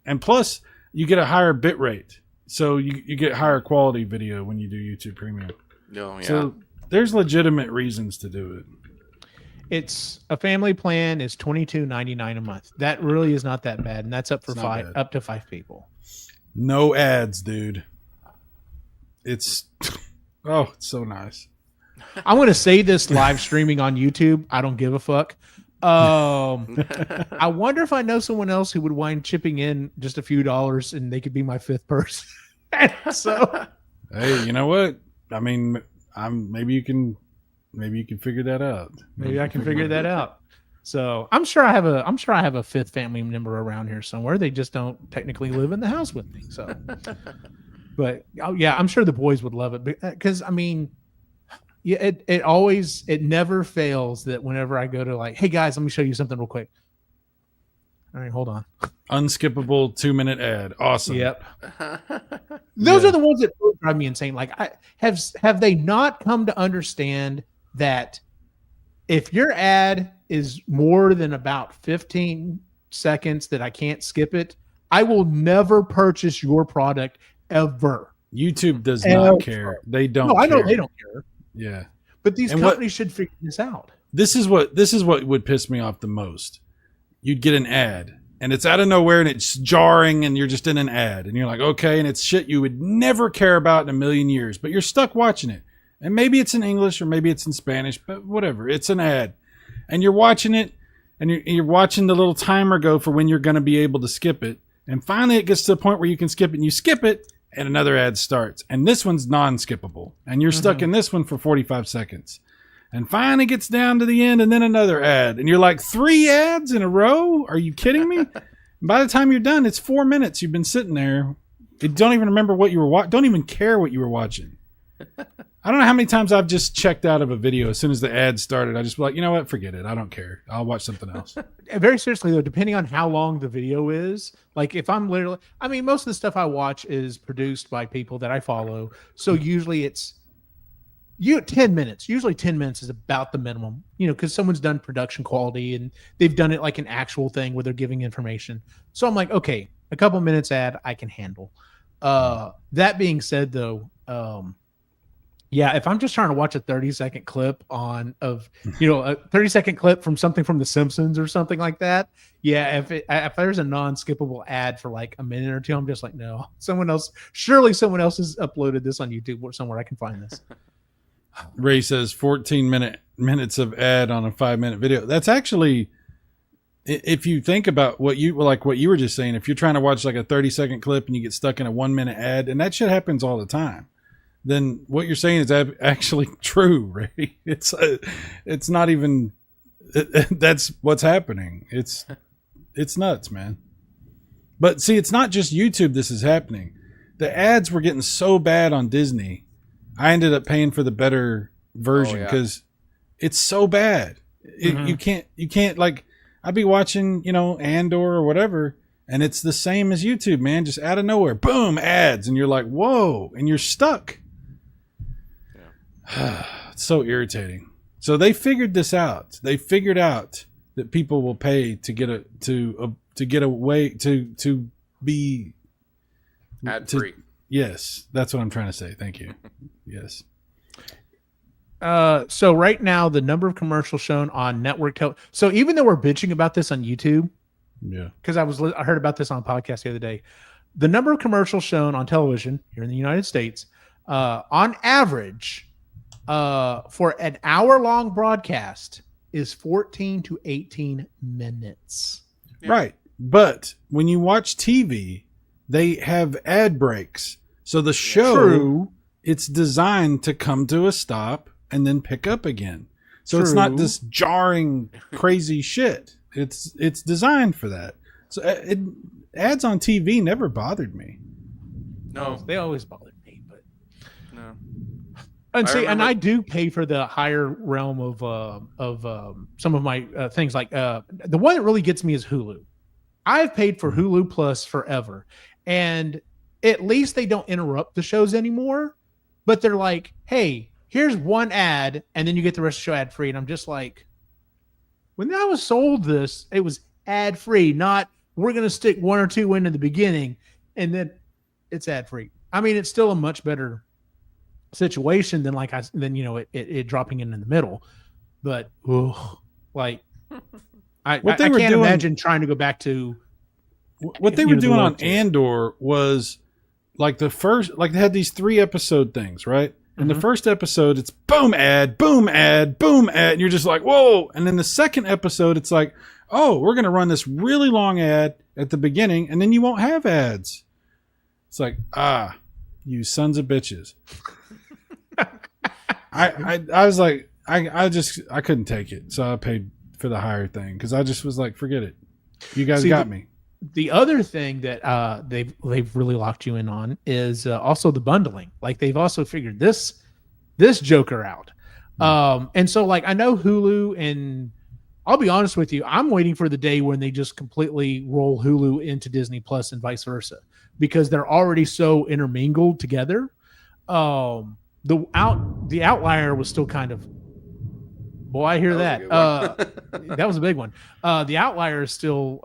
and plus you get a higher bit rate. So you get higher quality video when you do YouTube Premium. Oh, yeah. So there's legitimate reasons to do it. It's a family plan is $22.99 a month. That really is not that bad, and that's up to 5 people. No ads, dude. It's so nice. I'm going to say this live streaming on YouTube. I don't give a fuck. I wonder if I know someone else who would wind chipping in just a few dollars, and they could be my fifth person. So, hey, you know what? I mean, maybe you can figure that out. Maybe I can figure that out. So I'm sure I have a fifth family member around here somewhere. They just don't technically live in the house with me. So, but I'm sure the boys would love it because I mean, it never fails that whenever I go to like, hey guys, let me show you something real quick. All right, hold on. Unskippable 2-minute ad. Awesome. Yep. Those are the ones that drive me insane. Like, have they not come to understand that if your ad is more than about 15 seconds that I can't skip it, I will never purchase your product ever. YouTube does not care. They don't. No, I know they don't care. Yeah. But these companies should figure this out. This is what would piss me off the most. You'd get an ad and it's out of nowhere and it's jarring and you're just in an ad and you're like, okay, and it's shit you would never care about in a million years, but you're stuck watching it. And maybe it's in English or maybe it's in Spanish, but whatever. It's an ad. And you're watching it and you're watching the little timer go for when you're going to be able to skip it. And finally it gets to the point where you can skip it and you skip it and another ad starts, and this one's non-skippable, and you're stuck in this one for 45 seconds, and finally gets down to the end, and then another ad, and you're like, 3 ads in a row? Are you kidding me? By the time you're done, it's 4 minutes. You've been sitting there. You don't even remember what you were watching. Don't even care what you were watching. I don't know how many times I've just checked out of a video as soon as the ad started. I just be like, you know what? Forget it. I don't care. I'll watch something else. Very seriously, though, depending on how long the video is, like if I'm literally, I mean, most of the stuff I watch is produced by people that I follow. So usually it's 10 minutes. Usually 10 minutes is about the minimum, because someone's done production quality and they've done it like an actual thing where they're giving information. So I'm like, okay, a couple minutes ad I can handle. That being said, though, yeah, if I'm just trying to watch a 30-second clip a 30-second clip from something from The Simpsons or something like that, yeah, if there's a non-skippable ad for like a minute or two, I'm just like, no, surely someone else has uploaded this on YouTube or somewhere I can find this. Ray says 14 minutes of ad on a 5-minute video. That's actually, if you think about what you were just saying, if you're trying to watch like a 30-second clip and you get stuck in a 1-minute ad, and that shit happens all the time, then what you're saying is actually true, Ray. It's not even, that's what's happening. It's nuts, man. But see, it's not just YouTube this is happening. The ads were getting so bad on Disney, I ended up paying for the better version because it's so bad. You can't like, I'd be watching, Andor or whatever, and it's the same as YouTube, man. Just out of nowhere, boom, ads, and you're like, whoa, and you're stuck. It's so irritating. So they figured this out. They figured out that people will pay to get a way to be ad free. Yes, that's what I'm trying to say. Thank you. Yes. So right now the number of commercials shown on network so even though we're bitching about this on YouTube, because I heard about this on a podcast the other day, the number of commercials shown on television here in the United States, on average, for an hour-long broadcast is 14 to 18 minutes. Yeah. Right. But when you watch TV, they have ad breaks. So the show, it's designed to come to a stop and then pick up again. So it's not this jarring, crazy shit. It's designed for that. So ads on TV never bothered me. No, they always bothered me, but no. And I do pay for the higher realm of some of my things. Like the one that really gets me is Hulu. I've paid for Hulu Plus forever, and at least they don't interrupt the shows anymore. But they're like, "Hey, here's one ad, and then you get the rest of the show ad free." And I'm just like, when I was sold this, it was ad free, not we're going to stick 1 or 2 in the beginning, and then it's ad free. I mean, it's still a much better situation than it dropping in the middle, but I can't imagine trying to go back to what they were doing on Andor. Was like the first, like they had these 3-episode things, right? In the first episode, it's boom ad, boom ad, boom ad, and you're just like, whoa. And then the second episode, it's like, oh, we're going to run this really long ad at the beginning, and then you won't have ads. It's like, you sons of bitches. I was like, I couldn't take it. So I paid for the higher thing because I just was like, forget it. You guys got me. The other thing that they've really locked you in on is also the bundling. Like they've also figured this joker out. And so like I know Hulu, and I'll be honest with you, I'm waiting for the day when they just completely roll Hulu into Disney Plus and vice versa, because they're already so intermingled together. The Outlier was still kind of, boy, I hear that. That was a big one. The Outlier is still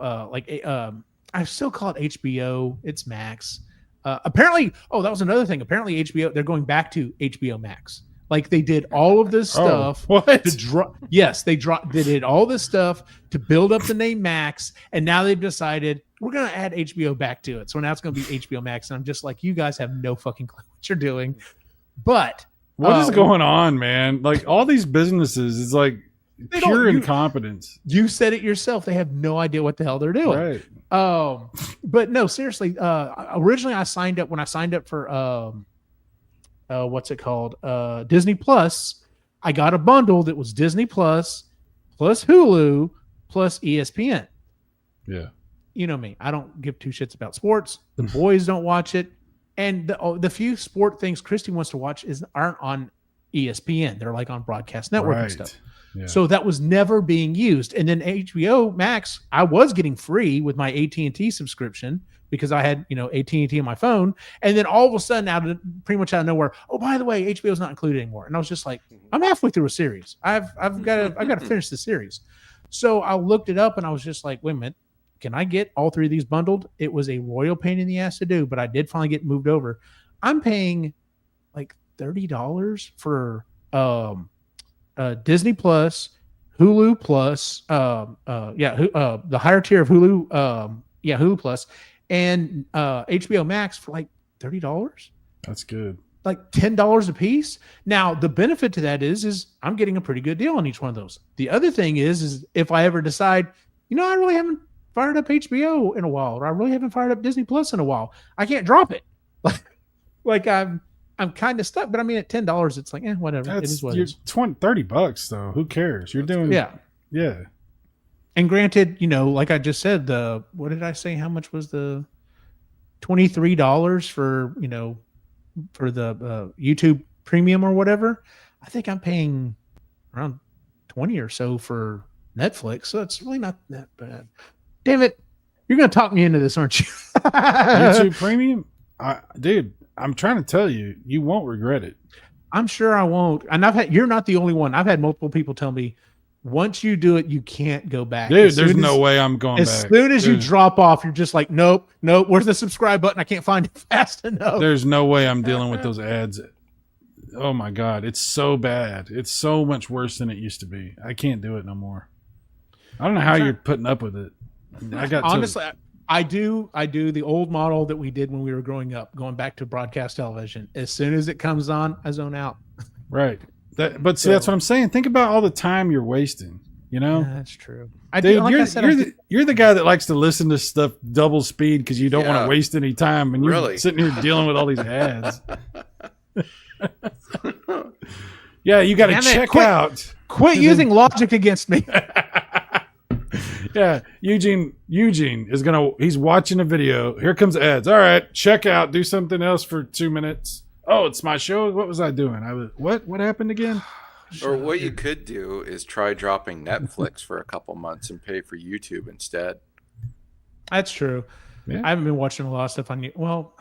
I still call it HBO. It's Max. Apparently, that was another thing. Apparently, HBO, they're going back to HBO Max. Like they did all of this stuff. What? They did all this stuff to build up the name Max, and now they've decided we're going to add HBO back to it. So now it's going to be HBO Max, and I'm just like, you guys have no fucking clue what you're doing. But what is going on, man? Like all these businesses, it's like pure incompetence. You said it yourself. They have no idea what the hell they're doing. Right. But no, seriously. Originally, I signed up for what's it called? Disney Plus. I got a bundle that was Disney Plus Hulu plus ESPN. Yeah. You know me. I don't give two shits about sports. The boys don't watch it. And the few sport things Christy wants to watch aren't on ESPN. They're like on Broadcast Network and stuff. Yeah. So that was never being used. And then HBO Max, I was getting free with my AT&T subscription because I had, AT&T on my phone. And then all of a sudden, pretty much out of nowhere, oh, by the way, HBO's not included anymore. And I was just like, I'm halfway through a series. I've got to finish the series. So I looked it up and I was just like, wait a minute. Can I get all three of these bundled? It was a royal pain in the ass to do, but I did finally get moved over. I'm paying like $30 for Disney Plus, Hulu Plus, the higher tier of Hulu, Hulu Plus, and HBO Max for like $30. That's good. Like $10 a piece. Now the benefit to that is I'm getting a pretty good deal on each one of those. The other thing is if I ever decide, I really haven't fired up HBO in a while, or I really haven't fired up Disney Plus in a while, I can't drop it. Like I'm kind of stuck. But I mean, at $10, it's like, whatever. It is what it is. $30 though. Who cares? You're doing, yeah. And granted, like I just said, what did I say? How much was the $23 for for the YouTube Premium or whatever? I think I'm paying around 20 or so for Netflix, so it's really not that bad. Damn it. You're going to talk me into this, aren't you? YouTube Premium? Dude, I'm trying to tell you, you won't regret it. I'm sure I won't. And you're not the only one. I've had multiple people tell me, once you do it, you can't go back. Dude, there's no way I'm going back. As soon as you drop off, you're just like, nope. Where's the subscribe button? I can't find it fast enough. There's no way I'm dealing with those ads. Oh my God. It's so bad. It's so much worse than it used to be. I can't do it no more. I don't know how you're putting up with it. Honestly, I do the old model that we did when we were growing up, going back to broadcast television. As soon as it comes on, I zone out. Right. That's what I'm saying. Think about all the time you're wasting. Yeah, that's true. You're the guy that likes to listen to stuff double speed because you don't want to waste any time, and you're sitting here dealing with all these ads. Yeah, you got to check out. Quit using logic against me. Yeah, Eugene is he's watching a video. Here comes ads. All right, check out. Do something else for 2 minutes. Oh, it's my show. What was I doing? What happened again? Or what you could do is try dropping Netflix for a couple months and pay for YouTube instead. That's true. Yeah. I haven't been watching a lot of stuff on YouTube. Well,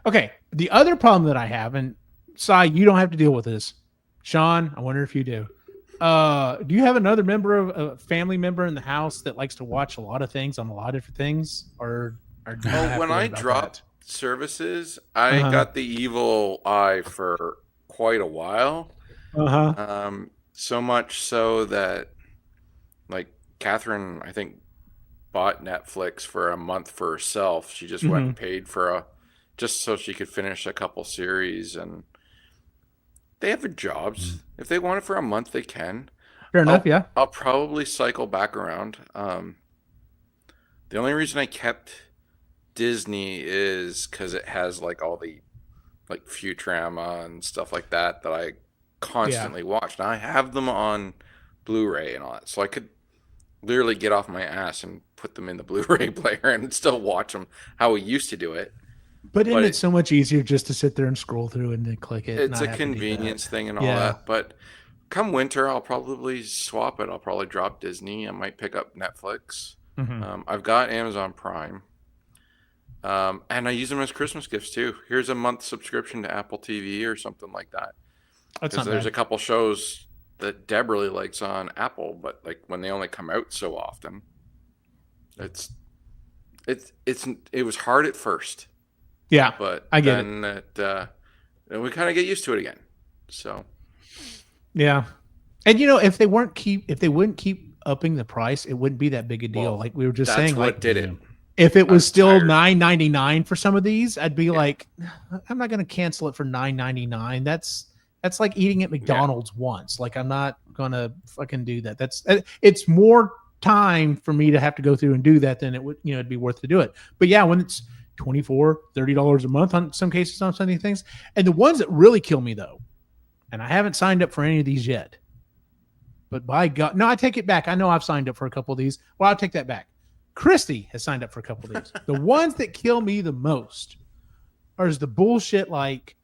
okay. The other problem that I have, and Sai, you don't have to deal with this. Sean, I wonder if you do. Do you have another family member in the house that likes to watch a lot of things on a lot of different things? Or when I dropped services, I got the evil eye for quite a while. So much so that, like, Catherine, I think, bought Netflix for a month for herself. She just went and paid for just so she could finish a couple series, and they have their jobs. If they want it for a month, they can. Fair enough, yeah. I'll probably cycle back around. The only reason I kept Disney is because it has like all the like Futurama and stuff like that I constantly watch. Now I have them on Blu-ray and all that, so I could literally get off my ass and put them in the Blu-ray player and still watch them how we used to do it. But isn't it so much easier just to sit there and scroll through and then click it? It's a convenience thing and all that. But come winter, I'll probably swap it. I'll probably drop Disney. I might pick up Netflix. I've got Amazon Prime. And I use them as Christmas gifts too. Here's a month subscription to Apple TV or something like that. Because there's a couple shows that Deb really likes on Apple, but like when they only come out so often, it was hard at first. Yeah, but I get then then we kind of get used to it again. So yeah, and if they wouldn't keep upping the price, it wouldn't be that big a deal. Well, like we were just that's saying, what like did it. If it was still $9.99 for some of these, I'd be like, I'm not going to cancel it for $9.99. That's That's like eating at McDonald's once. Like, I'm not gonna fucking do that. It's more time for me to have to go through and do that than it would, it'd be worth to do it. But yeah, when it's $24-$30 a month on some cases on some of these things, and the ones that really kill me though, and I haven't signed up for any of these yet. But by God, no, I take it back. I know I've signed up for a couple of these. Well, I'll take that back. Christy has signed up for a couple of these. The ones that kill me the most are the bullshit like,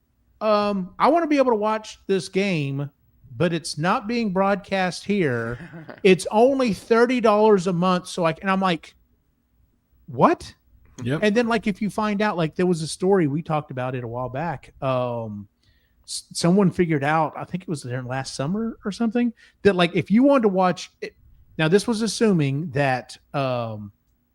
I want to be able to watch this game, but it's not being broadcast here. It's only $30 a month. And I'm like, what? Yep. And then like, if you find out, like there was a story, we talked about it a while back. Someone figured out, I think it was there last summer or something, that like, if you wanted to watch it, now this was assuming that,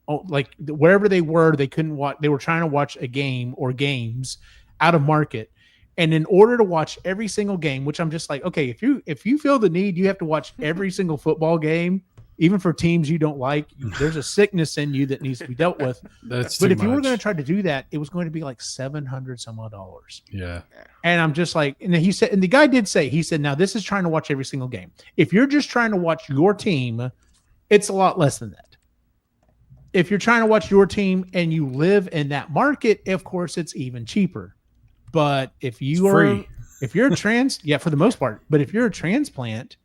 like wherever they were, they couldn't watch, they were trying to watch a game or games out of market. And in order to watch every single game, which I'm just like, okay, if you feel the need, you have to watch every single football game, even for teams you don't like, there's a sickness in you that needs to be dealt with. But if you were going to try to do that, it was going to be like $700 some odd dollars. Yeah. And I'm just like, and he said, and the guy did say, he said, now this is trying to watch every single game. If you're just trying to watch your team, it's a lot less than that. If you're trying to watch your team and you live in that market, of course, it's even cheaper. But if you're a for the most part, but if you're a transplant,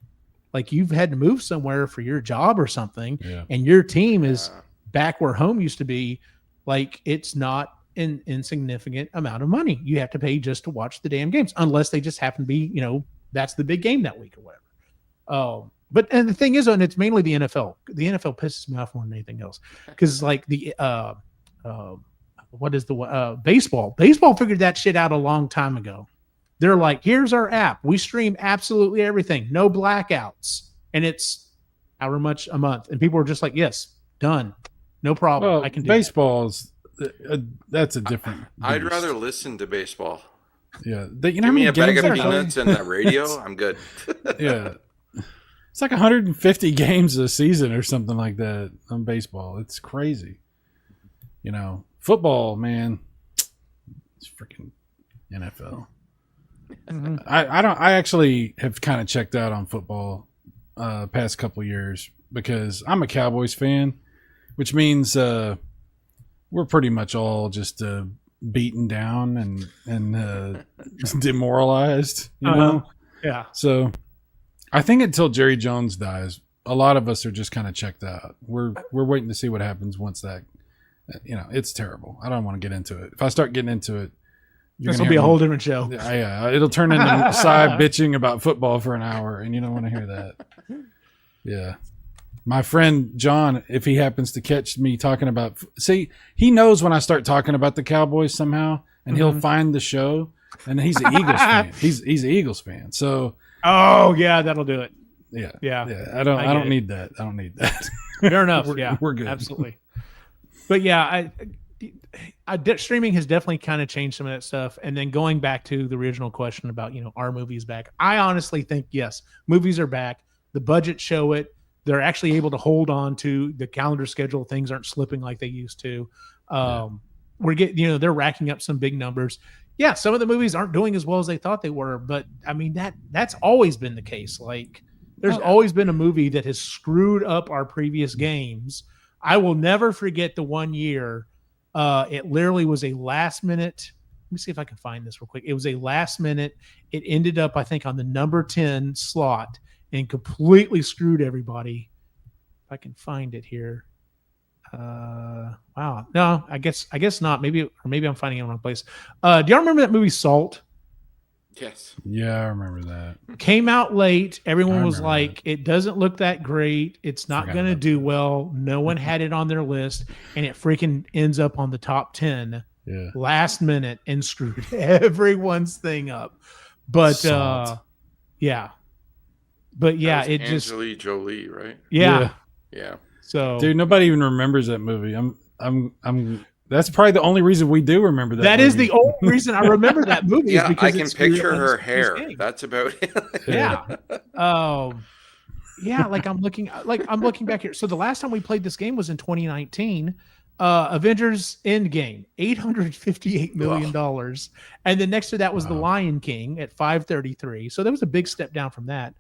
like you've had to move somewhere for your job or something, and your team is back where home used to be, like it's not an insignificant amount of money you have to pay just to watch the damn games, unless they just happen to be, that's the big game that week or whatever. And the thing is, and it's mainly the NFL. The NFL pisses me off more than anything else, because like the what is the baseball? Baseball figured that shit out a long time ago. They're like, here's our app. We stream absolutely everything, no blackouts, and it's however much a month. And people are just like, yes, done, no problem. Well, I can do baseball's that's a different. I'd rather listen to baseball. Yeah, give me a bag of peanuts and that radio. I'm good. Yeah. It's like 150 games a season or something like that on baseball. It's crazy. Football, man, it's freaking NFL. Mm-hmm. I actually have kind of checked out on football past couple years because I'm a Cowboys fan, which means we're pretty much all just beaten down and demoralized, you know? Yeah. So I think until Jerry Jones dies, a lot of us are just kind of checked out. We're waiting to see what happens once that, it's terrible. I don't want to get into it. If I start getting into it, this will be a whole different show. Yeah, it'll turn into side bitching about football for an hour, and you don't want to hear that. Yeah. My friend John, if he happens to catch me talking about, he knows when I start talking about the Cowboys somehow, and he'll find the show, and he's an Eagles fan. He's an Eagles fan. So. Oh yeah, that'll do it. Yeah. I don't need that. I don't need that. Fair enough. We're good. Absolutely. But yeah, streaming has definitely kind of changed some of that stuff. And then going back to the original question about, are movies back? I honestly think, yes, movies are back. The budgets show it. They're actually able to hold on to the calendar schedule. Things aren't slipping like they used to. We're getting, they're racking up some big numbers. Yeah, some of the movies aren't doing as well as they thought they were, but I mean, that's always been the case. Like there's always been a movie that has screwed up our previous games. I will never forget the one year. It literally was a last minute. Let me see if I can find this real quick. It was a last minute. It ended up, I think, on the number 10 slot and completely screwed everybody. If I can find it here. Wow. No, I guess not. Maybe I'm finding it in the wrong place. Do y'all remember that movie Salt? Yes. Yeah, I remember that. Came out late. Everyone was like, it doesn't look that great. It's not going to do well. No one had it on their list, and it freaking ends up on the top 10 last minute and screwed everyone's thing up. But yeah. But yeah, it just Angelina Jolie, right? Yeah. So, dude, nobody even remembers that movie. I'm. That's probably the only reason we do remember that. That is the only reason I remember that movie. Yeah, is because I can picture her hair. That's about it. Yeah. Yeah. Like I'm looking back here. So the last time we played this game was in 2019. Avengers Endgame, $858 million. And then next to that was The Lion King at 533. So there was a big step down from that.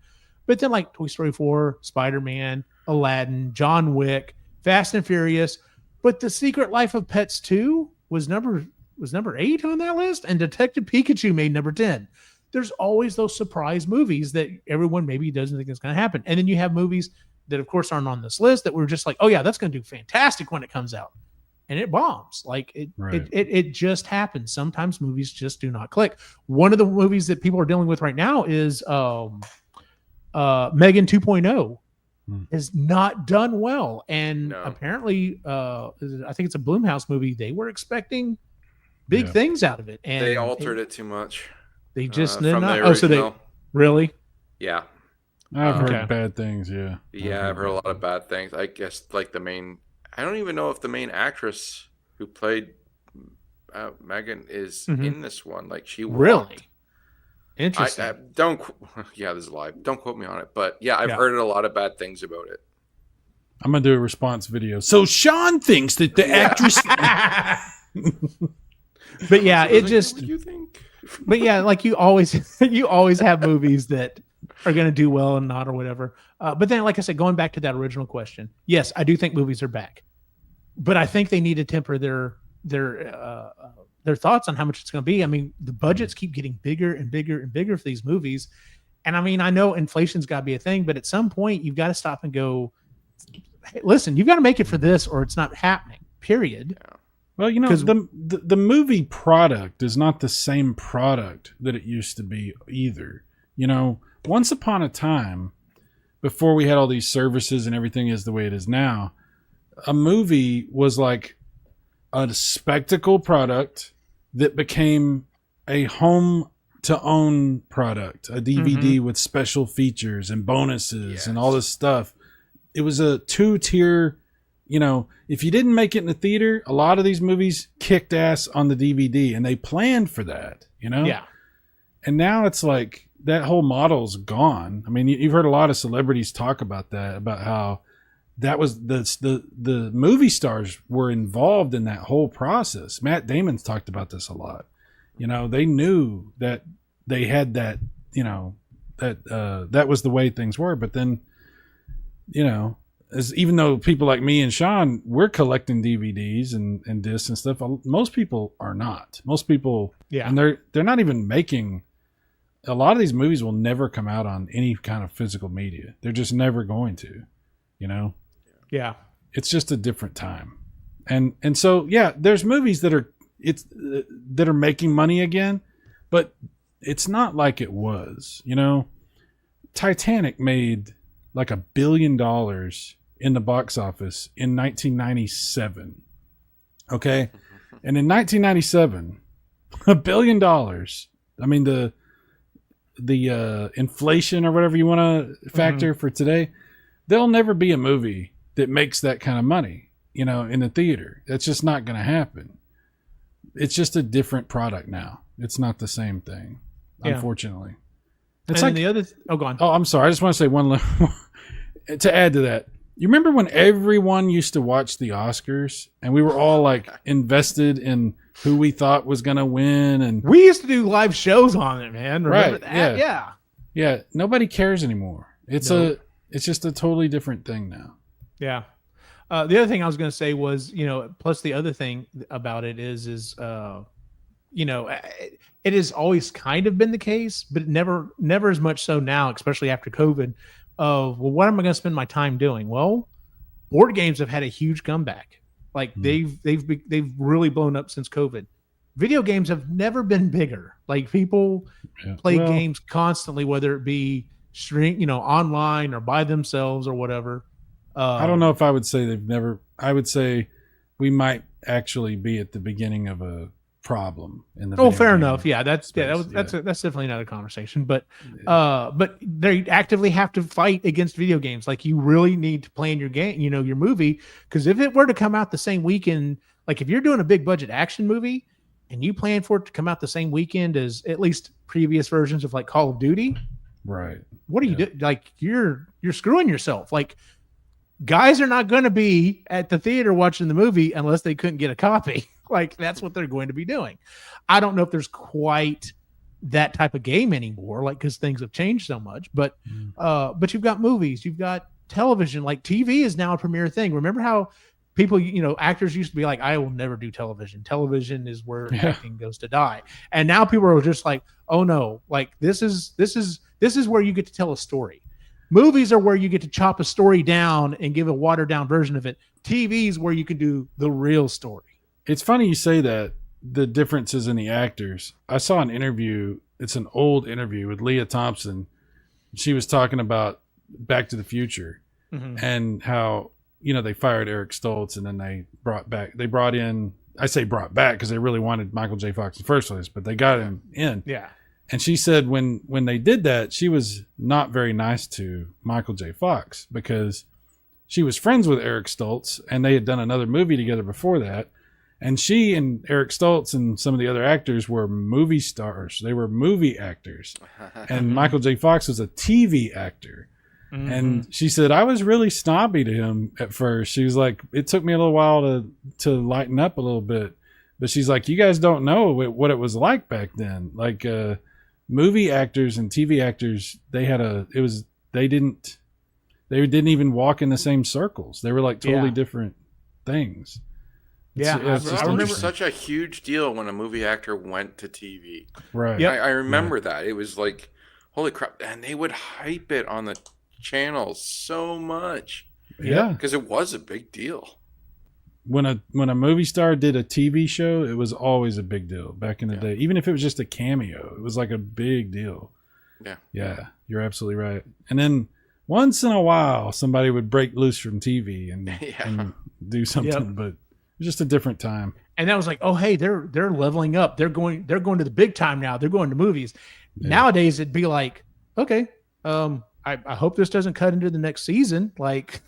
But then like Toy Story 4, Spider-Man, Aladdin, John Wick, Fast and Furious. But The Secret Life of Pets 2 was number 8 on that list. And Detective Pikachu made number 10. There's always those surprise movies that everyone maybe doesn't think is going to happen. And then you have movies that, of course, aren't on this list that we're just like, oh, yeah, that's going to do fantastic when it comes out. And it bombs. Like it just happens. Sometimes movies just do not click. One of the movies that people are dealing with right now is Megan 2.0 is not done well. And apparently, I think it's a Blumhouse movie. They were expecting big things out of it. And they altered it too much. They just did not. Oh, so they really? Yeah. I've heard bad things. Yeah. Yeah, I've heard a lot of bad things. I guess like I don't even know if the main actress who played Megan is in this one. Like she really interesting. Yeah, this is live. Don't quote me on it, but yeah, I've heard a lot of bad things about it. I'm gonna do a response video. So Sean thinks that the actress. But yeah, it just. What do you think? But yeah, like you always have movies that are going to do well and not or whatever. But then, like I said, going back to that original question, yes, I do think movies are back, but I think they need to temper their thoughts on how much it's going to be. I mean, the budgets keep getting bigger and bigger and bigger for these movies, and I mean, I know inflation's got to be a thing, but at some point, you've got to stop and go, hey, listen, you've got to make it for this, or it's not happening. Period. Yeah. Well, you know, the movie product is not the same product that it used to be either. You know, once upon a time, before we had all these services and everything is the way it is now, a movie was like a spectacle product that became a home-to-own product, a DVD with special features and bonuses and all this stuff. It was a two-tier. You know, if you didn't make it in the theater, a lot of these movies kicked ass on the DVD, and they planned for that, you know? Yeah. And now it's like that whole model's gone. I mean, you've heard a lot of celebrities talk about that, about how that was the movie stars were involved in that whole process. Matt Damon's talked about this a lot. You know, they knew that they had that, you know, that was the way things were. But then, you know, even though people like me and Sean, we're collecting DVDs and discs and stuff, most people are not. Most people, and they're not even making. A lot of these movies will never come out on any kind of physical media. They're just never going to, you know. Yeah, it's just a different time, and so there's movies that are making money again, but it's not like it was. You know, Titanic made like $1 billion in the box office in 1997. Okay. And in 1997, $1 billion. I mean, the inflation or whatever you want to factor for today, there'll never be a movie that makes that kind of money, you know, in the theater. That's just not going to happen. It's just a different product now. It's not the same thing, unfortunately. It's and like the other. Go on. Oh, I'm sorry. I just want to say one to add to that. You remember when everyone used to watch the Oscars and we were all like invested in who we thought was going to win? And we used to do live shows on it, man. Remember that? Yeah. Nobody cares anymore. It's just a totally different thing now. Yeah. The other thing I was going to say was, you know, plus the other thing about it is, you know, it has always kind of been the case, but never as much so now, especially after COVID. Well, what am I going to spend my time doing? Well, board games have had a huge comeback. Like they've really blown up since COVID. Video games have never been bigger. Like people play games constantly, whether it be online or by themselves or whatever. I don't know if I would say they've never. I would say we might actually be at the beginning of a problem in the fair enough. Yeah, that's definitely another conversation. But they actively have to fight against video games. Like you really need to plan your game, your movie, because if it were to come out the same weekend, like if you're doing a big budget action movie and you plan for it to come out the same weekend as at least previous versions of like Call of Duty, right? What are you doing? Like you're screwing yourself. Like guys are not going to be at the theater watching the movie unless they couldn't get a copy. Like that's what they're going to be doing. I don't know if there's quite that type of game anymore, like because things have changed so much. But you've got movies, you've got television. Like TV is now a premier thing. Remember how people, actors used to be like, I will never do television. Television is where acting goes to die. And now people are just like, oh no, like this is where you get to tell a story. Movies are where you get to chop a story down and give a watered down version of it. TV is where you can do the real story. It's funny you say that, the differences in the actors. I saw an interview. It's an old interview with Leah Thompson. She was talking about Back to the Future and how, they fired Eric Stoltz and then they brought back because they really wanted Michael J. Fox in the first place, but they got him in. Yeah. And she said when they did that, she was not very nice to Michael J. Fox because she was friends with Eric Stoltz and they had done another movie together before that. And she and Eric Stoltz and some of the other actors were movie stars. They were movie actors. And Michael J. Fox was a TV actor. Mm-hmm. And she said, I was really snobby to him at first. She was like, it took me a little while to lighten up a little bit. But she's like, you guys don't know what it was like back then. Like movie actors and TV actors, they didn't even walk in the same circles. They were like totally different things. I remember such a huge deal when a movie actor went to TV. Right. Yep. I remember that. It was like, holy crap. And they would hype it on the channels so much. Yeah. Because it was a big deal. When a movie star did a TV show, it was always a big deal back in the day. Even if it was just a cameo, it was like a big deal. Yeah. Yeah. You're absolutely right. And then once in a while, somebody would break loose from TV and do something, but just a different time. And that was like, oh, hey, they're leveling up. They're going to the big time now. They're going to movies. Yeah. Nowadays, it'd be like, okay, I hope this doesn't cut into the next season. Like,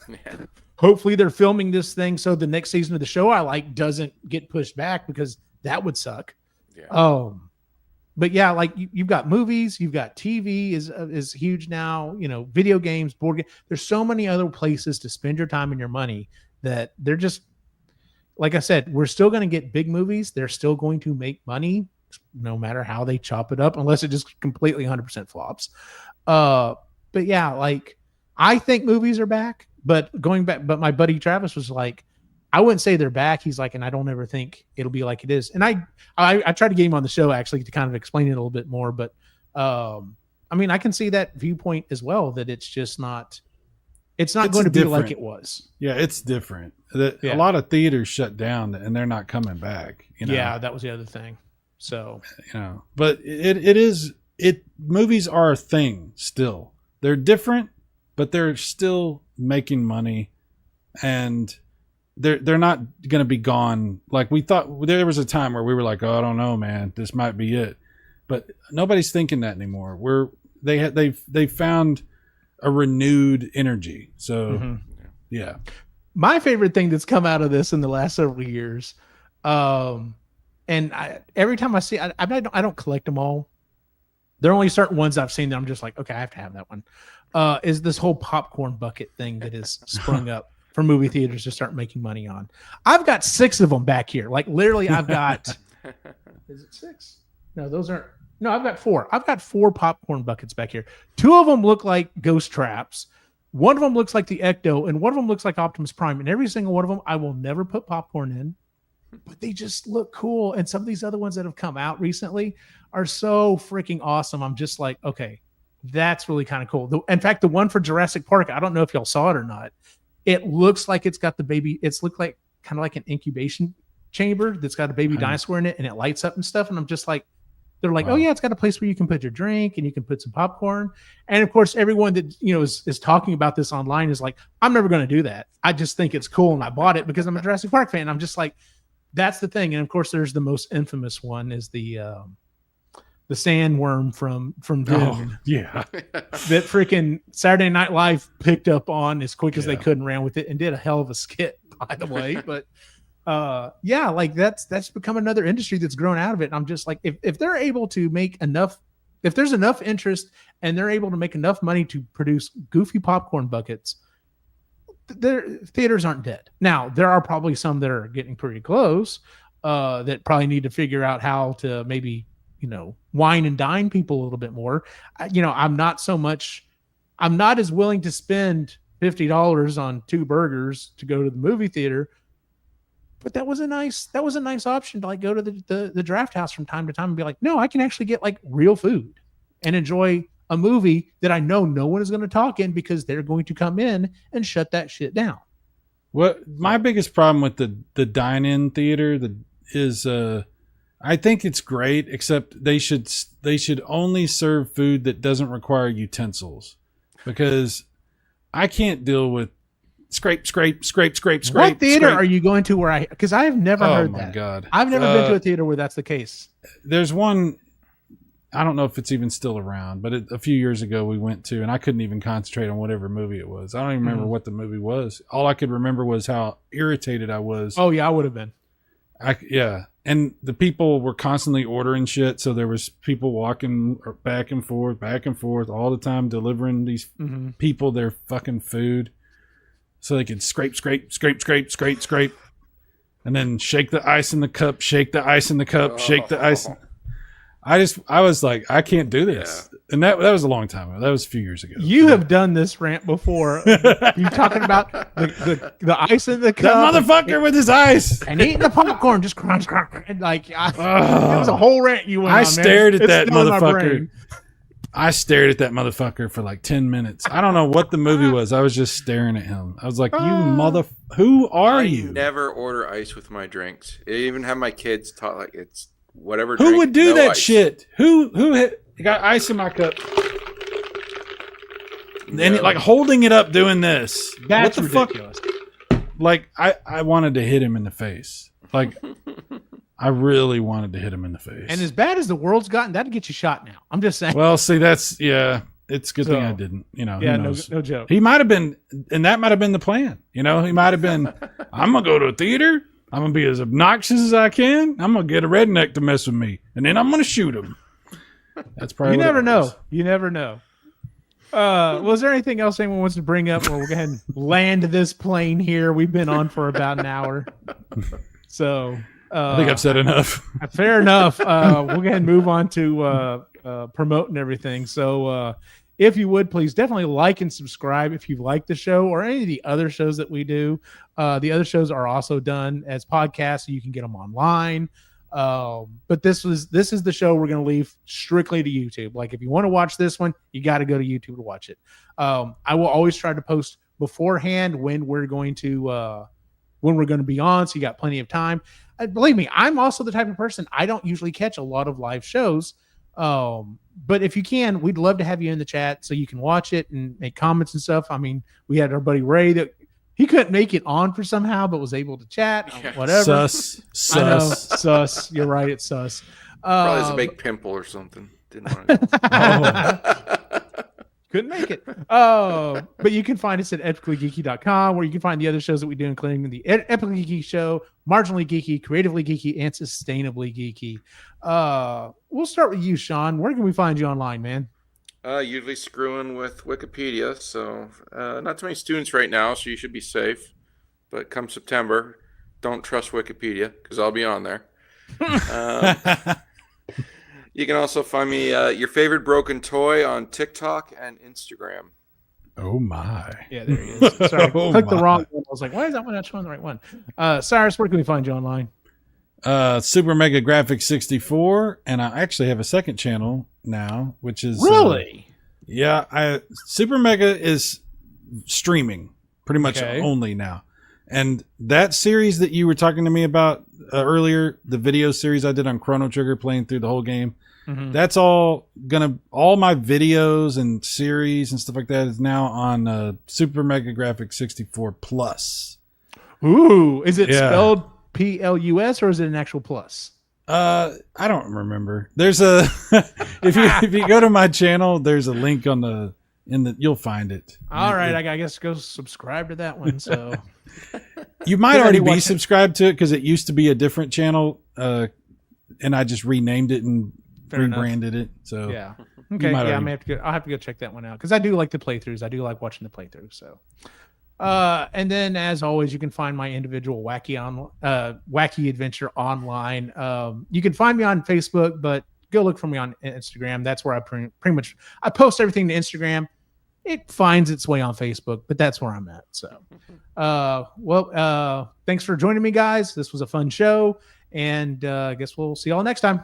hopefully they're filming this thing so the next season of the show I like doesn't get pushed back because that would suck. Yeah. But yeah, like you've got movies, you've got TV is huge now. Video games, board games. There's so many other places to spend your time and your money that they're just. Like I said, we're still going to get big movies. They're still going to make money no matter how they chop it up, unless it just completely 100% flops. But yeah, like I think movies are back, but my buddy Travis was like, I wouldn't say they're back. He's like, and I don't ever think it'll be like it is. And I tried to get him on the show actually to kind of explain it a little bit more, but I mean, I can see that viewpoint as well, that it's just not. It's not going to be like it was. Yeah, it's different. A lot of theaters shut down and they're not coming back. Yeah, that was the other thing. So, but movies are a thing still. They're different, but they're still making money, and they're not going to be gone. Like we thought, there was a time where we were like, oh, I don't know, man, this might be it. But nobody's thinking that anymore. They found a renewed energy. So yeah. My favorite thing that's come out of this in the last several years, and every time I see, I don't collect them all. There are only certain ones I've seen that I'm just like, okay, I have to have that one. Is this whole popcorn bucket thing that has sprung up for movie theaters to start making money on. I've got 6 of them back here. Like literally, I've got. Is it 6? No, those aren't. No, I've got 4. I've got 4 popcorn buckets back here. 2 of them look like ghost traps. One of them looks like the Ecto, and one of them looks like Optimus Prime. And every single one of them, I will never put popcorn in, but they just look cool. And some of these other ones that have come out recently are so freaking awesome. I'm just like, okay, that's really kind of cool. In fact, the one for Jurassic Park, I don't know if y'all saw it or not. It looks like it's got the baby. It's looked like kind of like an incubation chamber that's got a baby dinosaur in it, and it lights up and stuff. And I'm just like, they're like, wow. Oh yeah, it's got a place where you can put your drink and you can put some popcorn. And of course, everyone that is talking about this online is like, I'm never going to do that. I just think it's cool, and I bought it because I'm a Jurassic Park fan. I'm just like, that's the thing. And of course, there's the most infamous one is the sandworm from Dune. Oh, yeah, that freaking Saturday Night Live picked up on as quick as they could and ran with it and did a hell of a skit, by the way. But like that's become another industry that's grown out of it. And I'm just like, if they're able to make enough, if there's enough interest and they're able to make enough money to produce goofy popcorn buckets, theaters aren't dead. Now, there are probably some that are getting pretty close that probably need to figure out how to maybe, wine and dine people a little bit more. I'm not as willing to spend $50 on 2 burgers to go to the movie theater. But that was a nice option to like go to the draft house from time to time and be like, no, I can actually get like real food and enjoy a movie that I know no one is going to talk in because they're going to come in and shut that shit down. What my biggest problem with the dine-in theater is I think it's great, except they should only serve food that doesn't require utensils, because I can't deal with scrape. What theater are you going to because I have never heard that. Oh my God. I've never been to a theater where that's the case. There's one, I don't know if it's even still around, but a few years ago we went to, and I couldn't even concentrate on whatever movie it was. I don't even remember what the movie was. All I could remember was how irritated I was. Oh yeah, I would have been. Yeah. And the people were constantly ordering shit. So there was people walking back and forth all the time, delivering these people their fucking food so they could scrape. And then shake the ice in the cup, shake the ice. I was like, I can't do this. Yeah. And that was a long time ago. That was a few years ago. You have done this rant before. You talking about the ice in the cup. That motherfucker with his ice. And eating the popcorn, just crunch. Like, it was a whole rant you went on, stared at that motherfucker. I stared at that motherfucker for like 10 minutes. I don't know what the movie was. I was just staring at him. I was like, who are you? I never order ice with my drinks. I even have my kids taught like it's whatever. Who would do that shit? Who got ice in my cup? No. And like holding it up doing this. That's what the ridiculous. Fuck? Like I wanted to hit him in the face. Like I really wanted to hit him in the face. And as bad as the world's gotten, that'd get you shot now. I'm just saying. Well, see, it's a good thing I didn't. Yeah, no joke. He might have been, and that might have been the plan. He might have been, I'm going to go to a theater. I'm going to be as obnoxious as I can. I'm going to get a redneck to mess with me. And then I'm going to shoot him. That's probably You never know. You never know. Was there anything else anyone wants to bring up? Or we'll go ahead and land this plane here. We've been on for about an hour. So... I think I've said enough. Fair enough. We'll go ahead and move on to promoting everything. So if you would, please definitely like and subscribe if you like the show or any of the other shows that we do. The other shows are also done as podcasts, so you can get them online. But this is the show we're going to leave strictly to YouTube. Like if you want to watch this one, you got to go to YouTube to watch it. I will always try to post beforehand when we're going to be on, so you got plenty of time. Believe me, I'm also the type of person, I don't usually catch a lot of live shows. But if you can, we'd love to have you in the chat so you can watch it and make comments and stuff. I mean, we had our buddy Ray that he couldn't make it on for somehow, but was able to chat. Whatever. Sus. I know, sus. You're right, it's sus. Probably has a big pimple or something. Didn't want to. Couldn't make it. But you can find us at epicallygeeky.com, where you can find the other shows that we do, including the Epically Geeky Show, Marginally Geeky, Creatively Geeky, and Sustainably Geeky. We'll start with you, Sean. Where can we find you online, man? Usually screwing with Wikipedia, so not too many students right now, so you should be safe. But come September, don't trust Wikipedia, because I'll be on there. You can also find me your favorite broken toy on TikTok and Instagram. Oh my! Yeah, there he is. Sorry, I clicked the wrong one. I was like, why is that one not showing the right one? Cyrus, where can we find you online? Super Mega Graphics 64, and I actually have a second channel now, which is really. Super Mega is streaming pretty much only now, and that series that you were talking to me about earlier, the video series I did on Chrono Trigger, playing through the whole game. Mm-hmm. That's all my videos and series and stuff like that is now on Super Mega Graphics 64 Plus. Ooh, is it spelled Plus or is it an actual plus? I don't remember. There's a if you go to my channel, there's a link you'll find it. All right, I guess go subscribe to that one. So you might already be subscribed to it because it used to be a different channel, and I just renamed it and rebranded it. So yeah, okay, yeah, I'll have to go check that one out because I do like the playthroughs. I do like watching the playthroughs. So And then, as always, you can find my individual wacky adventure online. You can find me on Facebook, but go look for me on Instagram. That's where I pretty much I post everything to Instagram. It finds its way on Facebook, but that's where I'm at. So, thanks for joining me, guys. This was a fun show, and I guess we'll see y'all next time.